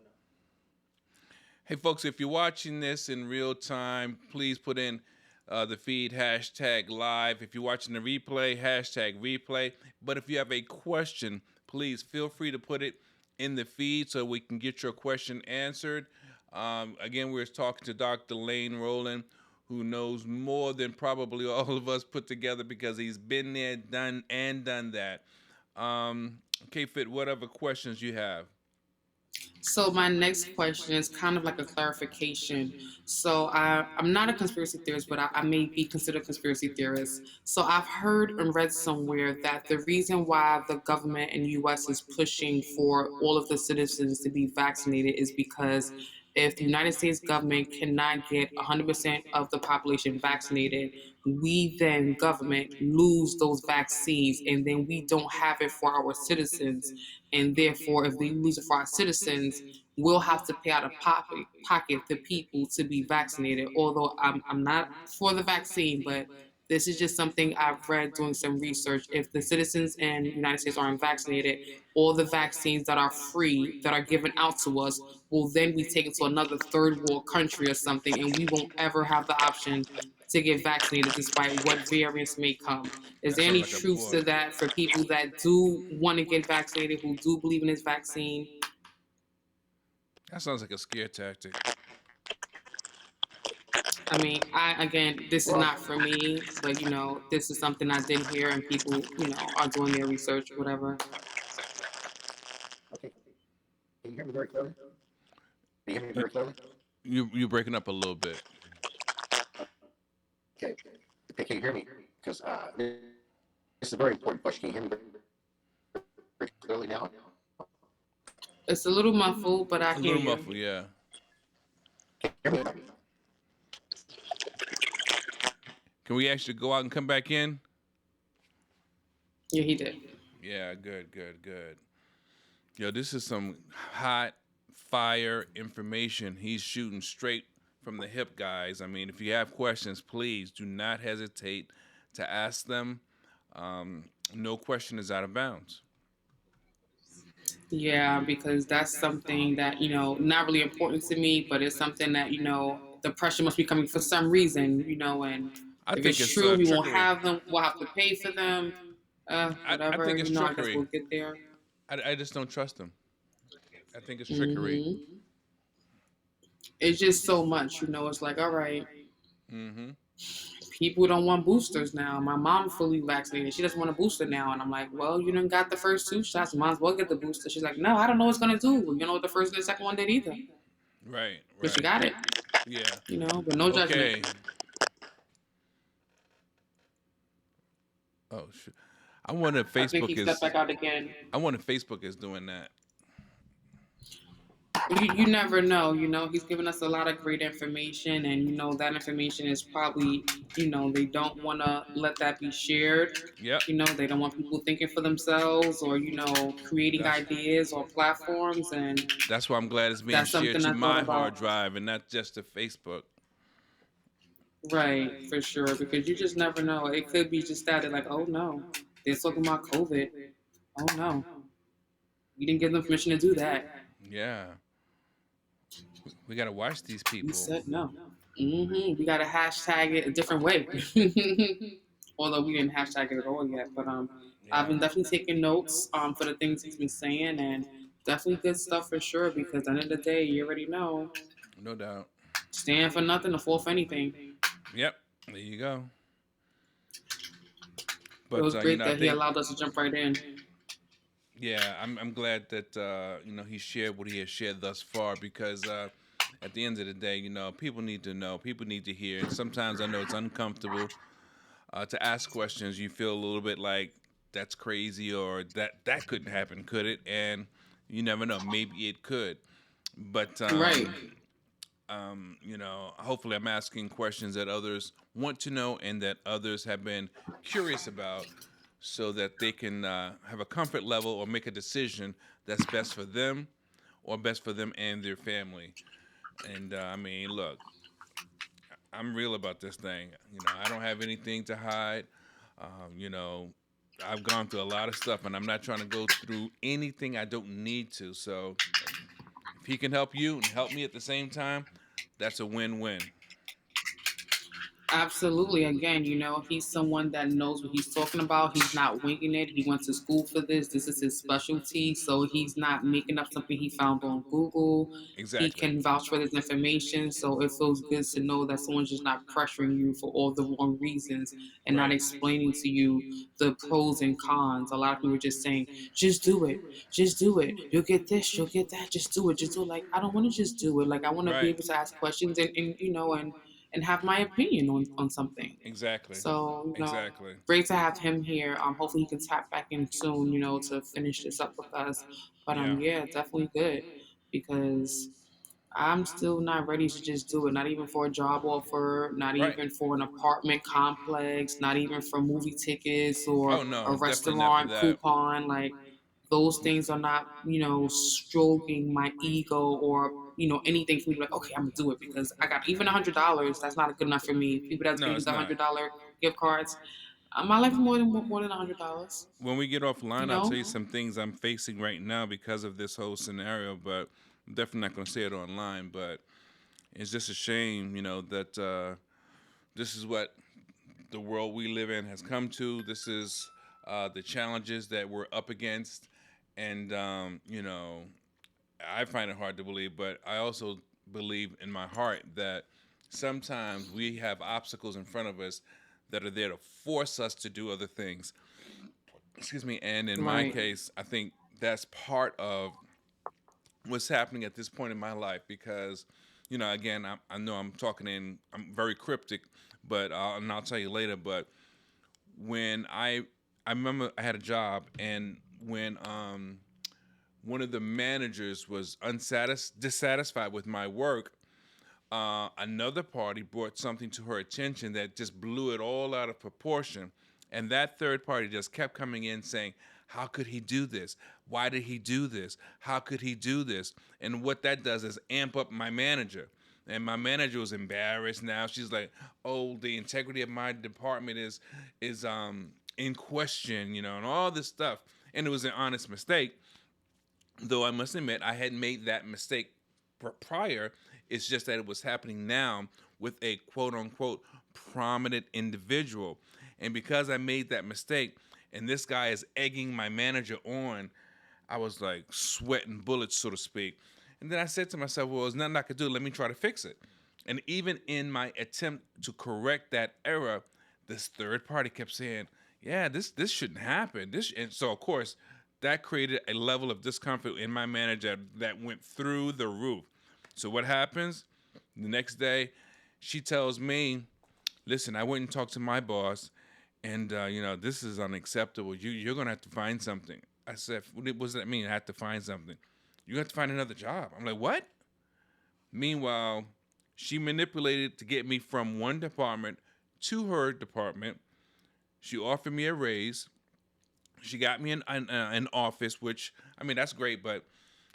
Hey, folks, if you're watching this in real time, please put in the feed hashtag live. If you're watching the replay, hashtag replay. But if you have a question, please feel free to put it in the feed so we can get your question answered. Again, we're talking to Dr. Lane Rowling, who knows more than probably all of us put together because he's been there, done that. K-Fit, what other questions you have? So my next question is kind of like a clarification. So I'm not a conspiracy theorist, but I may be considered a conspiracy theorist. So I've heard and read somewhere that the reason why the government in the U.S. is pushing for all of the citizens to be vaccinated is because if the United States government cannot get 100% of the population vaccinated, we then government lose those vaccines, and then we don't have it for our citizens, and therefore, if we lose it for our citizens, we'll have to pay out of pocket the people to be vaccinated. Although I'm not for the vaccine, but this is just something I've read doing some research. If the citizens in the United States aren't vaccinated, all the vaccines that are free, that are given out to us, will then be taken to another third world country or something, and we won't ever have the option to get vaccinated despite what variants may come. Is That there sounds any like a truth boy. to that for people that do want to get vaccinated, who do believe in this vaccine? That sounds like a scare tactic. I mean, I again, this is Well, not for me, but this is something I did hear, and people, are doing their research, whatever. okay. Can you hear me very clearly? Can you hear me You very clearly? you're breaking up a little bit. Okay. Okay, can you hear me? Because this is a very important question. Can you hear me very clearly now? It's a little muffled, but I A hear little you. muffled, yeah. Can you hear me? Can we actually go out and come back in? Yeah, he did. Yeah, good, good, good. Yo, this is some hot fire information. He's shooting straight from the hip, guys. I mean, if you have questions, please do not hesitate to ask them. No question is out of bounds. Yeah, because that's something that, not really important to me, but it's something that, the pressure must be coming for some reason, and I if think it's it's true, we won't trickery. have them, we'll have to pay for them, I whatever, think it's I guess we'll trickery. get there. I just don't trust them. I think it's trickery. hmm It's just so much, it's like, all right, Mm-hmm. people don't want boosters now. My mom fully vaccinated. She doesn't want a booster now. And I'm like, well, you done got the first two shots. You might as well get the booster. She's like, no, I don't know what it's going to do. You know what the first and the second one did either. Right, But you right. got it, Yeah. but no judgment. Okay. Oh, shit. I wonder if I think he Facebook stepped is. back out again. I wonder if Facebook is doing that. You never know. He's given us a lot of great information, and that information is probably, they don't want to let that be shared. Yep. They don't want people thinking for themselves, or creating That's ideas or platforms, and that's why I'm glad it's being that's shared something to I thought my hard about. drive and not just to Facebook. Right, for sure, because you just never know. It could be just that, like, oh no, they're talking about COVID. Oh no, we didn't give them permission to do that. Yeah, we got to watch these We people. said no. We got to hashtag it a different way. Although we didn't hashtag it at all yet, but I've Yeah, been definitely taking notes for the things he's been saying, and definitely good stuff for sure. Because at the end of the day, you already know, no doubt. stand for nothing to fall for anything. Yep, there you go. It But was you great know, I that he think allowed us to jump right in. yeah, I'm glad that you know he shared what he has shared thus far because at the end of the day, you know, people need to know, people need to hear, and sometimes I know it's uncomfortable to ask questions. You feel a little bit like that's crazy or that couldn't happen, could it? And you never know, maybe it could. But Right. you know, hopefully I'm asking questions that others want to know and that others have been curious about so that they can have a comfort level or make a decision that's best for them or best for them and their family. And I mean, look, I'm real about this thing. You know, I don't have anything to hide. You know, I've gone through a lot of stuff and I'm not trying to go through anything I don't need to. So if he can help you and help me at the same time, that's a win win. Absolutely. Again, he's someone that knows what he's talking about. He's not winging it. He went to school for this. This is his specialty. So he's not making up something he found on Google. He Exactly. can vouch for this information. So it feels good to know that someone's just not pressuring you for all the wrong reasons and not Right. explaining to you the pros and cons. A lot of people are just saying, just do it. Just do it. You'll get this. You'll get that. Just do it. Just do it. Like, I don't want to just do it. Like, I want to be Right. able to ask questions and have my opinion on something. Exactly. So, Exactly. great to have him here. Hopefully he can tap back in soon, to finish this up with us. But Yeah. yeah, definitely good because I'm still not ready to just do it. Not even for a job offer, not Right. even for an apartment complex, not even for movie tickets or Oh no, a definitely not for restaurant that. coupon. Like those things are not, stroking my ego or anything for me to be like, okay, I'm gonna do it because I got even $100. That's not good enough for me. People that's No, gonna use it's the not. $100 gift cards. My life is more than $100. When we get You offline, I'll tell know. you some things I'm facing right now because of this whole scenario, but I'm definitely not going to say it online. But it's just a shame, you know, that this is what the world we live in has come to. This is the challenges that we're up against. And, you know, I find it hard to believe, but I also believe in my heart that sometimes we have obstacles in front of us that are there to force us to do other things. Excuse me. And in my Right. case, I think that's part of what's happening at this point in my life because, you know, again, I know I'm very cryptic, but and I'll tell you later. But when I remember I had a job, and when one of the managers was dissatisfied with my work, another party brought something to her attention that just blew it all out of proportion. And that third party just kept coming in saying, how could he do this? Why did he do this? How could he do this? And what that does is amp up my manager. And my manager was embarrassed now. She's like, oh, the integrity of my department is in question, you know, and all this stuff. And it was an honest mistake. Though I must admit, I had made that mistake prior. It's just that it was happening now with a quote unquote prominent individual. And because I made that mistake, and this guy is egging my manager on, I was like sweating bullets, so to speak. And then I said to myself, well, there's nothing I could do. Let me try to fix it. And even in my attempt to correct that error, this third party kept saying, yeah, this shouldn't happen. And so of course that created a level of discomfort in my manager that went through the roof. So what happens? The next day, she tells me, "Listen, I went and talked to my boss, and you know this is unacceptable. You're gonna have to find something." I said, "What does that mean? I have to find something? You have to find another job." I'm like, "What?" Meanwhile, she manipulated to get me from one department to her department. She offered me a raise. She got me an office, which I mean that's great, but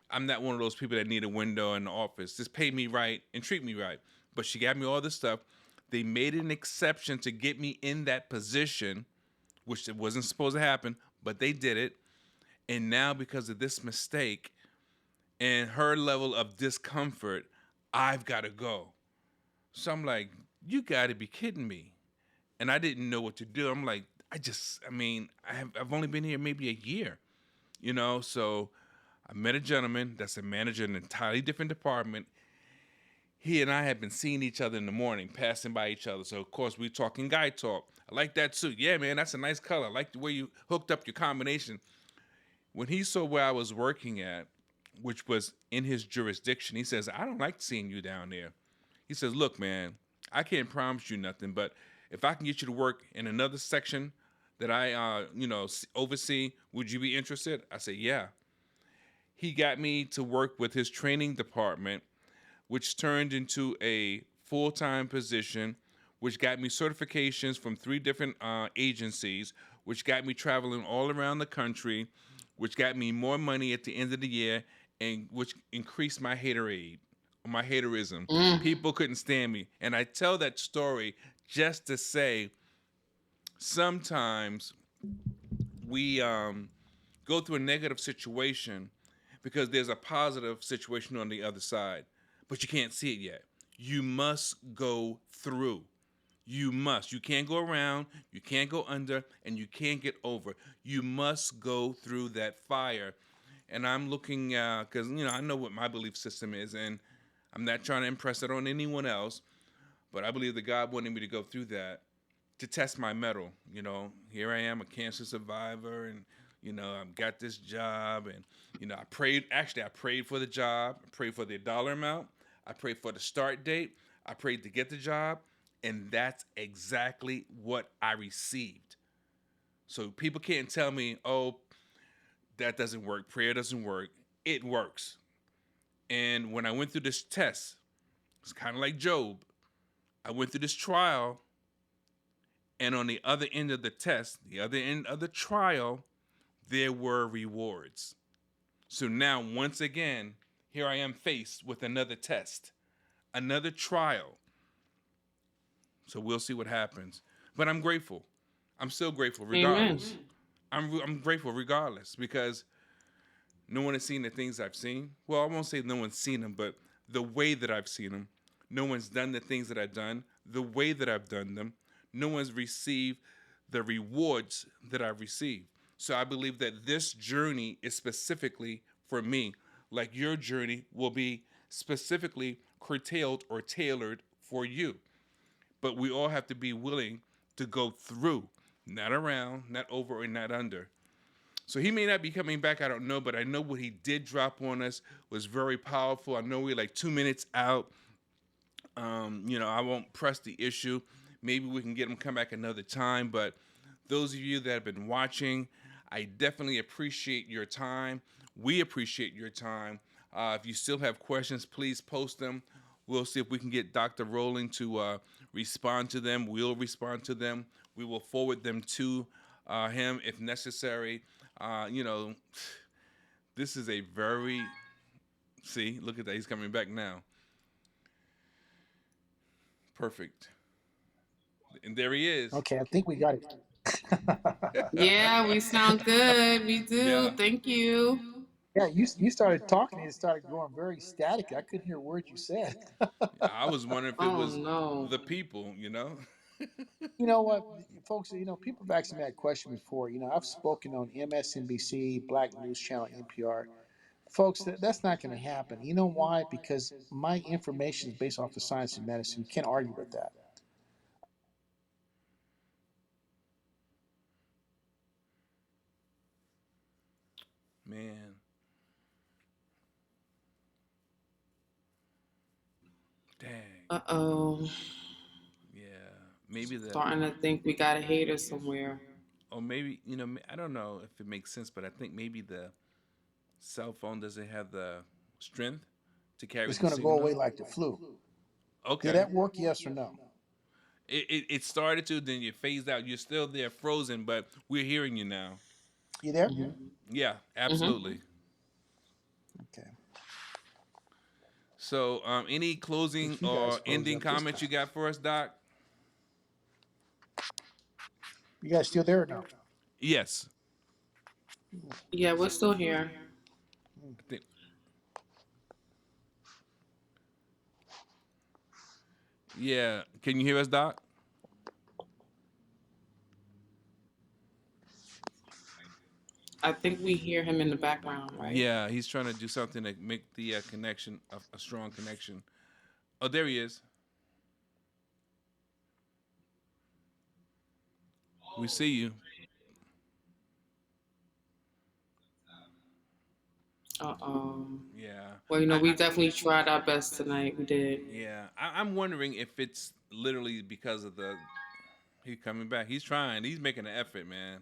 I'm not one of those people that need a window in the office. Just pay me right and treat me right. But she got me all this stuff. They made an exception to get me in that position, which it wasn't supposed to happen, but they did it. And now, because of this mistake and her level of discomfort, I've got to go. So I'm like, you got to be kidding me. And I didn't know what to do. I'm like, I mean, I've only been here maybe a year, you know? So I met a gentleman that's a manager in an entirely different department. He and I had been seeing each other in the morning, passing by each other. So, of course, we talking guy talk. I like that suit. Yeah, man, that's a nice color. I like the way you hooked up your combination. When he saw where I was working at, which was in his jurisdiction, he says, I don't like seeing you down there. He says, look, man, I can't promise you nothing, but if I can get you to work in another section that I, oversee, would you be interested? I said, yeah. He got me to work with his training department, which turned into a full time position, which got me certifications from three different agencies, which got me traveling all around the country, which got me more money at the end of the year, and which increased my haterade, my haterism. Mm. People couldn't stand me. And I tell that story just to say sometimes we go through a negative situation because there's a positive situation on the other side, but you can't see it yet. You must go through. You must. You can't go around, you can't go under, and you can't get over. You must go through that fire. And I'm looking, because, I know what my belief system is, and I'm not trying to impress it on anyone else, but I believe that God wanted me to go through that to test my mettle. Here I am, a cancer survivor, and I've got this job, and I prayed. Actually, I prayed for the job. I prayed for the dollar amount. I prayed for the start date. I prayed to get the job, and that's exactly what I received. So people can't tell me, "Oh, that doesn't work. Prayer doesn't work." It works. And when I went through this test, it's kind of like Job. I went through this trial, and on the other end of the test, the other end of the trial, there were rewards. So now, once again, here I am faced with another test, another trial. So we'll see what happens. But I'm grateful. I'm still grateful Amen. regardless. I'm grateful regardless because no one has seen the things I've seen. Well, I won't say no one's seen them, but the way that I've seen them. No one's done the things that I've done, the way that I've done them. No one's received the rewards that I've received. So I believe that this journey is specifically for me, like your journey will be specifically curtailed or tailored for you. But we all have to be willing to go through, not around, not over, or not under. So he may not be coming back, I don't know, but I know what he did drop on us was very powerful. I know we're like 2 minutes out. I won't press the issue. Maybe we can get him come back another time. But those of you that have been watching, I definitely appreciate your time. We appreciate your time. If you still have questions, please post them. We'll see if we can get Dr. Rowling to respond to them. We'll respond to them. We will forward them to him if necessary. Uh, you know, this is a very, see, look at that. He's coming back now. Perfect. And there he is. Okay, I think we got it. Yeah, we sound good. We do. Yeah. Thank you. Yeah, you started talking and it started growing very static. I couldn't hear a word you said. I was wondering if it Oh was no. the people, You know what, folks? People have asked me that question before. I've spoken on MSNBC, Black News Channel, NPR. Folks, that's not going to happen. You know why? Because my information is based off of science and medicine. You can't argue with that. Man, dang. Uh-oh. Yeah. Maybe Starting to think we got a hater somewhere. or maybe, I don't know if it makes sense, but I think maybe the cell phone doesn't have the strength to carry It's the going to go signal. away like the flu. Did Okay. that work? Yes or no? It started to, then you phased out. You're still there frozen, but we're hearing you now. You there? Mm-hmm. Yeah, Mm-hmm. absolutely. Okay. So, any closing If you guys or froze ending up this comments time. you got for us, Doc? You guys still there or no? Yes. Yeah, we're still here. I think, yeah. Can you hear us, Doc? I think we hear him in the background, right? Yeah, he's trying to do something to make the connection a strong connection. Oh, there he is. We see you. Uh-oh. Yeah, Well, we definitely tried our best tonight. We did. yeah. I'm wondering if it's literally because of the he coming back. He's trying. He's making an effort, man.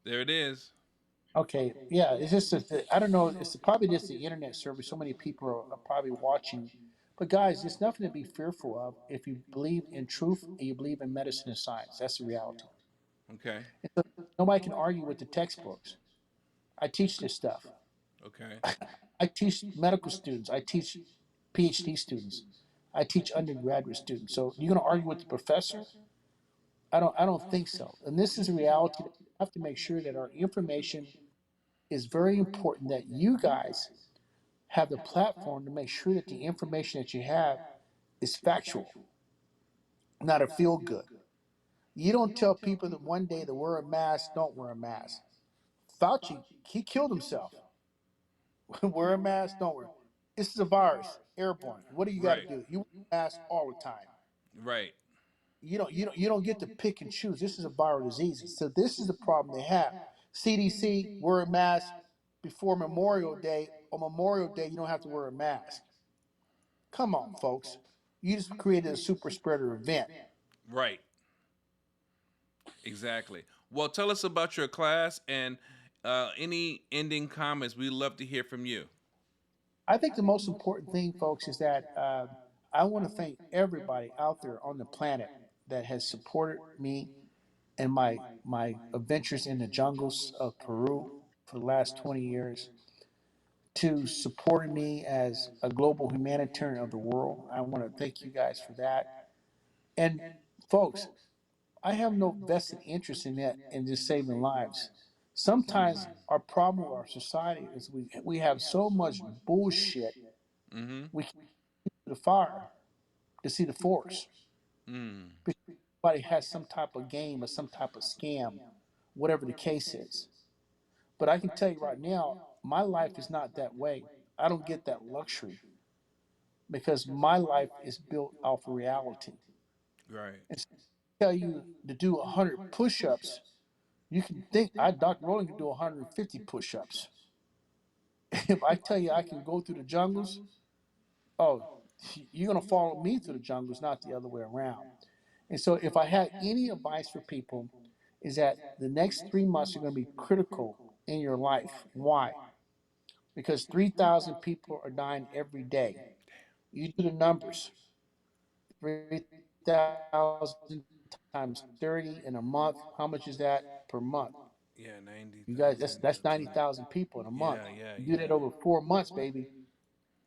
There it is. Okay, yeah, it's just I don't know. It's probably just the internet service. So many people are probably watching, but guys, there's nothing to be fearful of if you believe in truth and you believe in medicine and science. That's the reality. Okay. And so nobody can argue with the textbooks. I teach this stuff. Okay. I teach medical students. I teach PhD students. I teach undergraduate students. So you're going to argue with the professor? I don't think so. And this is a reality that we have to make sure that our information is very important, that you guys have the platform to make sure that the information that you have is factual, not a feel good. You don't tell people that one day to wear a mask, don't wear a mask. Fauci, he killed himself. Wear a mask, don't wear. This is a virus, airborne. What do you got to Right. do? You wear a mask all the time. Right. You don't get to pick and choose. This is a viral disease. So this is the problem they have. CDC, wear a mask before Memorial Day. On Memorial Day, you don't have to wear a mask. Come on, folks. You just created a super spreader event. Right. Exactly. Well, tell us about your class and any ending comments. We'd love to hear from you. I think the most important thing, folks, is that I want to thank everybody out there on the planet that has supported me and my adventures in the jungles of Peru for the last 20 years, to supporting me as a global humanitarian of the world. I want to thank you guys for that. And folks, I have no vested interest in that in just saving lives. Sometimes our problem with our society is we have so much bullshit Mm-hmm. we can't see the fire to see the forest. Mm. Everybody has some type of game or some type of scam, whatever the case is. But I can tell you right now, my life is not that way. I don't get that luxury because my life is built off of reality. Right. And so I tell you to do 100 push-ups, you can think Dr. Rowling can do 150 push-ups. If I tell you I can go through the jungles, oh, you're gonna follow me through the jungles, not the other way around. And so, if I had any advice for people, is that the next 3 months are going to be critical in your life. Why? Because 3,000 people are dying every day. You do the numbers: 3,000 times 30 in a month. How much is that per month? Yeah, ninety You guys, that's thousand. that's 90,000 people in a month. Yeah, yeah, You do that yeah. over 4 months, baby.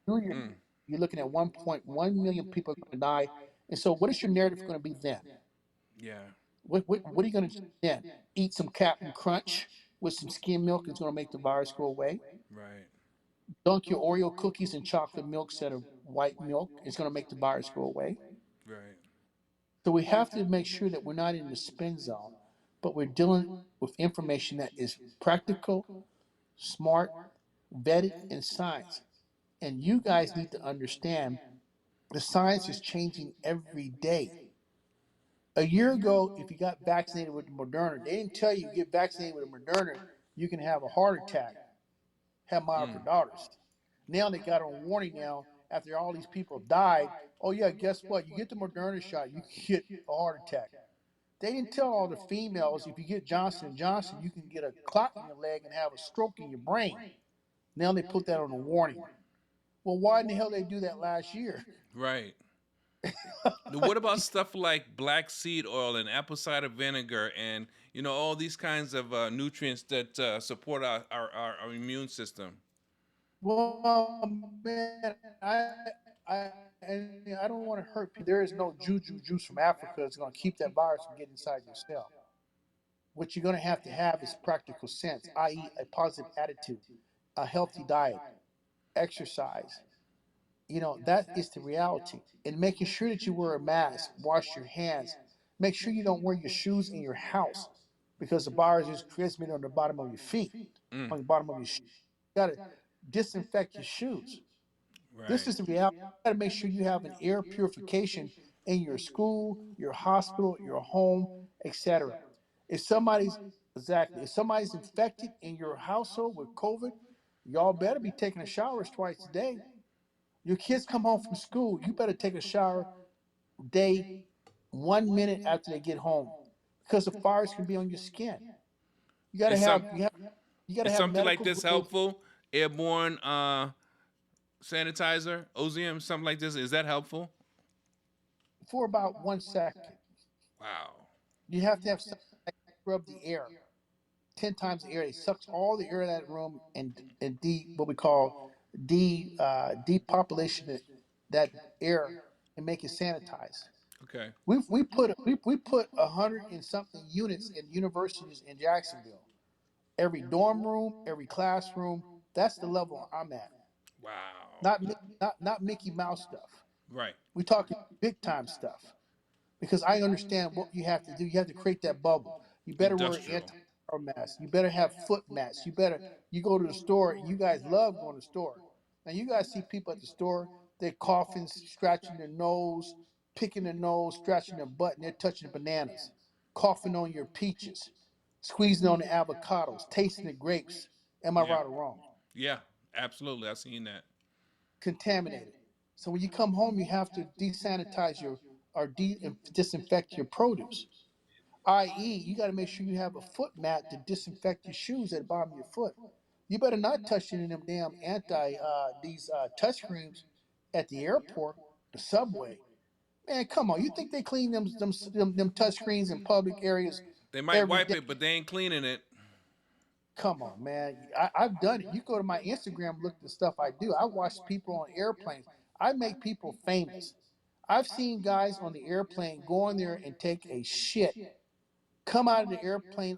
Mm. You're looking at 1.1 million people are going to die. And so, what is your narrative going to be then? Yeah. What are you going to do then? Eat some Captain Crunch with some skim milk is going to make the virus go away. Right. Dunk your Oreo cookies in chocolate milk instead of white milk. It's going to make the virus go away. Right. So we have to make sure that we're not in the spin zone, but we're dealing with information that is practical, smart, vetted, and science. And you guys need to understand the science is changing every day. A year ago, if you got vaccinated with Moderna, they didn't tell you get vaccinated with Moderna, you can have a heart attack, have Mm. myocarditis. Now they got on warning now after all these people died. Oh yeah, guess what? You get the Moderna shot, you can get a heart attack. They didn't tell all the females if you get Johnson and Johnson, you can get a clot in your leg and have a stroke in your brain. Now they put that on a warning. Well, why in the hell did they do that last year? Right. What about stuff like black seed oil and apple cider vinegar and all these kinds of nutrients that support our immune system? Well, man, I, I don't want to hurt people. There is no juju juice from Africa that's going to keep that virus from getting inside your cell. what you're going to have is practical sense, i.e., a positive attitude, a healthy diet, exercise. That is the reality. And making sure that you wear a mask, wash your hands, make sure you don't wear your shoes in your house because the virus is transmitted on the bottom of your feet, Mm, on the bottom of your shoes. You got to disinfect your shoes. This right. is the reality. You got to make sure you have an air purification in your school, your hospital, your home, etc. If somebody's if somebody's infected in your household with COVID, y'all better be taking a showers twice a day. Your kids come home from school, you better take a shower day 1 minute after they get home because the fires can be on your skin. You got to Is some you got to is have something like medical this grade helpful? Airborne sanitizer, OZM, something like this. Is that helpful? for about 1 second. Wow. You have to have something that scrub the air 10 times the air. It sucks all the air in that room and what we call depopulation that air and make it sanitized. Okay. We put 100 and something units in universities in Jacksonville. Every dorm room, every classroom. That's the level I'm at. Wow. Not Mickey Mouse stuff. Right. We talking big time stuff because I understand what you have to do. You have to create that bubble. You better wear Industrial. anti mask. You better have foot masks. You go to the store and you guys love going to the store. Now you guys see people at the store, they're coughing, scratching their nose, picking their nose, scratching their butt, and they're touching the bananas, coughing on your peaches, squeezing on the avocados, tasting the grapes. Am I Yeah. right or wrong? Yeah. Absolutely. I've seen that. Contaminated. So when you come home, you have to desanitize your or disinfect your produce. I.e., you got to make sure you have a foot mat to disinfect your shoes at the bottom of your foot. You better not touch any of them damn these touch creams at the airport, the subway. Man, come on! You think they clean them touch screens in public areas They might every wipe day? it, but they ain't cleaning it. Come on, man. I've done it. You go to my Instagram, look at the stuff I do. I watch people on airplanes. I make people famous. I've seen guys on the airplane go on there and take a shit, come out of the airplane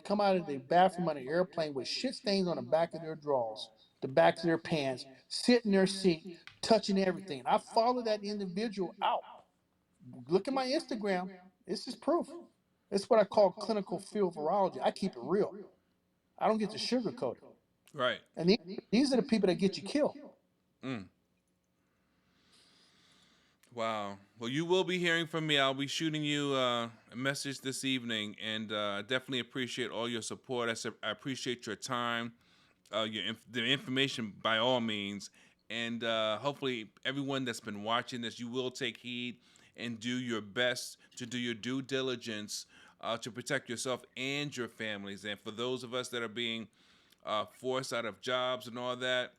come out of the bathroom on the airplane with shit stains on the back of their drawers, the back of their pants, sit in their seat, touching everything. I follow that individual out. Look at my Instagram. This is proof. It's what I call clinical field virology. I keep it real. I don't get to sugarcoat it. Right. And these are the people that get you killed. Mm. Wow. Well, you will be hearing from me. I'll be shooting you a message this evening, and I definitely appreciate all your support. I appreciate your time, the information by all means, and hopefully everyone that's been watching this, you will take heed and do your best to do your due diligence to protect yourself and your families. And for those of us that are being forced out of jobs and all that,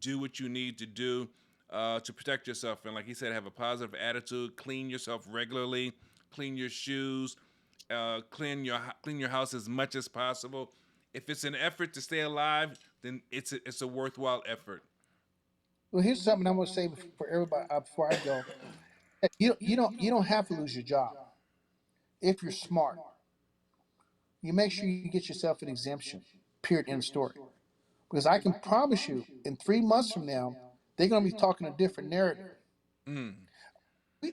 do what you need to do to protect yourself. And like he said, have a positive attitude. Clean yourself regularly. Clean your shoes. Clean your house as much as possible. If it's an effort to stay alive, then it's a worthwhile effort. Well, here's something I'm going to say for everybody before I go. You don't have to lose your job if you're smart. You make sure you get yourself an exemption. Period. End of story. Because I can promise you, in 3 months from now, they're going to be talking a different narrative. Mm,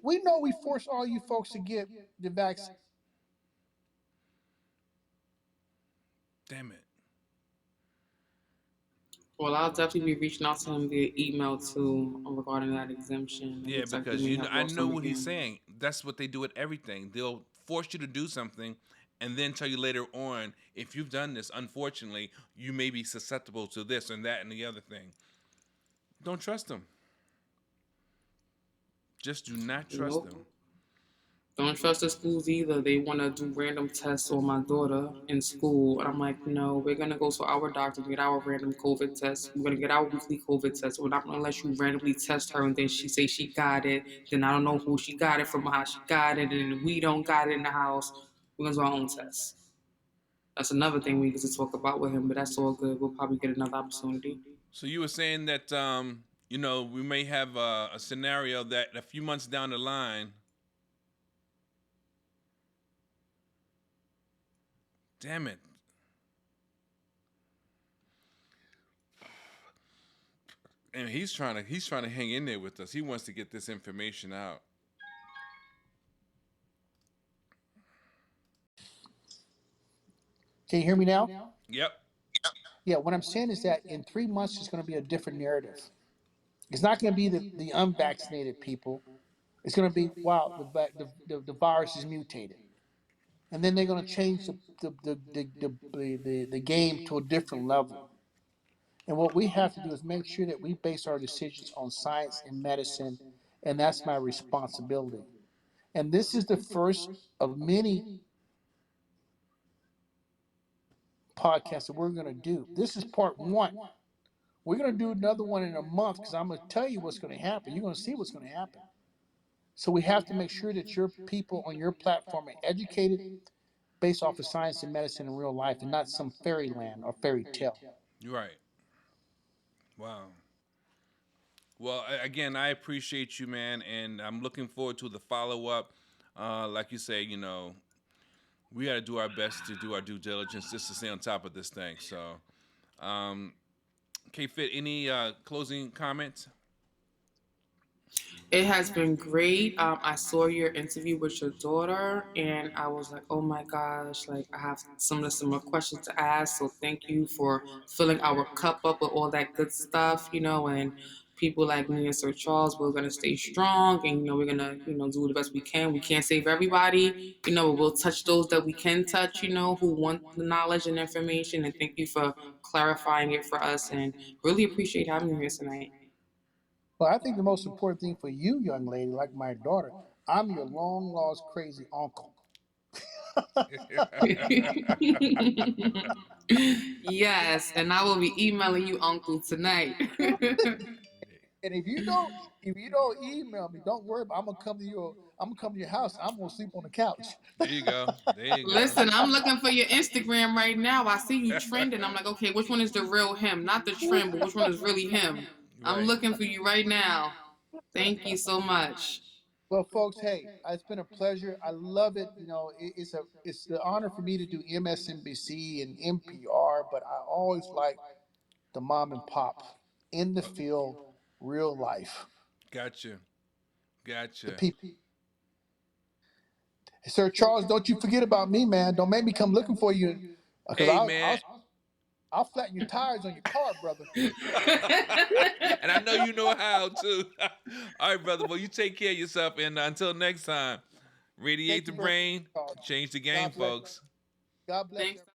We know we forced all you folks to get the vaccine. damn it. Well, I'll definitely be reaching out to him via email too regarding that exemption. It Yeah, looks like we because may have I lost know him what he's again. saying. That's what they do with everything. They'll force you to do something and then tell you later on, if you've done this, unfortunately, you may be susceptible to this and that and the other thing. Don't trust them. Just do not trust Nope. them. Don't trust the schools either. They want to do random tests on my daughter in school. And I'm like, no, we're going to go to our doctor and get our random COVID test. We're going to get our weekly COVID test. We're not going to let you randomly test her and then she say she got it. Then I don't know who she got it from, how she got it. And we don't got it in the house. We're going to do our own tests. That's another thing we get to talk about with him, but that's all good. We'll probably get another opportunity. So you were saying that we may have a scenario that a few months down the line. Damn it. And he's trying to hang in there with us. He wants to get this information out. Can you hear me now? Yep. Yeah, what I'm saying is that in 3 months, it's going to be a different narrative. It's not going to be the unvaccinated people. It's going to be, wow, the virus is mutated. And then they're going to change the game to a different level. And what we have to do is make sure that we base our decisions on science and medicine, and that's my responsibility. And this is the first of many podcasts that we're going to do. This is part one. We're going to do another one in a month because I'm going to tell you what's going to happen. You're going to see what's going to happen. So we have to make sure that your people on your platform are educated based off of science and medicine in real life and not some fairyland or fairy tale. You're right. Wow. Well, again, I appreciate you, man, and I'm looking forward to the follow up. Like you say, we got to do our best to do our due diligence just to stay on top of this thing. So, um, K-Fit, any closing comments? It has been great. I saw your interview with your daughter, and I was like, oh my gosh, like I have some of similar questions to ask. So thank you for filling our cup up with all that good stuff, and people like me and Sir Charles, we're gonna stay strong, and we're gonna, do the best we can. We can't save everybody, but we'll touch those that we can touch, who want the knowledge and information. And thank you for clarifying it for us, and really appreciate having you here tonight. But I think the most important thing for you, young lady, like my daughter, I'm your long lost crazy uncle. Yes, and I will be emailing you, Uncle, tonight. And if you don't email me, don't worry about. I'm gonna come to your house. I'm gonna sleep on the couch. There you go. There you go. Listen, I'm looking for your Instagram right now. I see you trending. I'm like, okay, which one is the real him? Not the trend, but which one is really him? I'm Right. looking for you right now. Thank you so much. Well, folks, hey, it's been a pleasure. I love it. It's the honor for me to do MSNBC and NPR, but I always like the mom and pop in the field, real life, Gotcha. the Gotcha. people. Sir Charles, don't you forget about me, man. Don't make me come looking for you, because Hey, I'll man. I'll I'll flatten your tires on your car, brother. And I know you know how to. All right, brother. Well, you take care of yourself, and until next time, radiate Thank the you very much, brain, Charles. change the game, God bless. folks. God bless Thanks. everyone.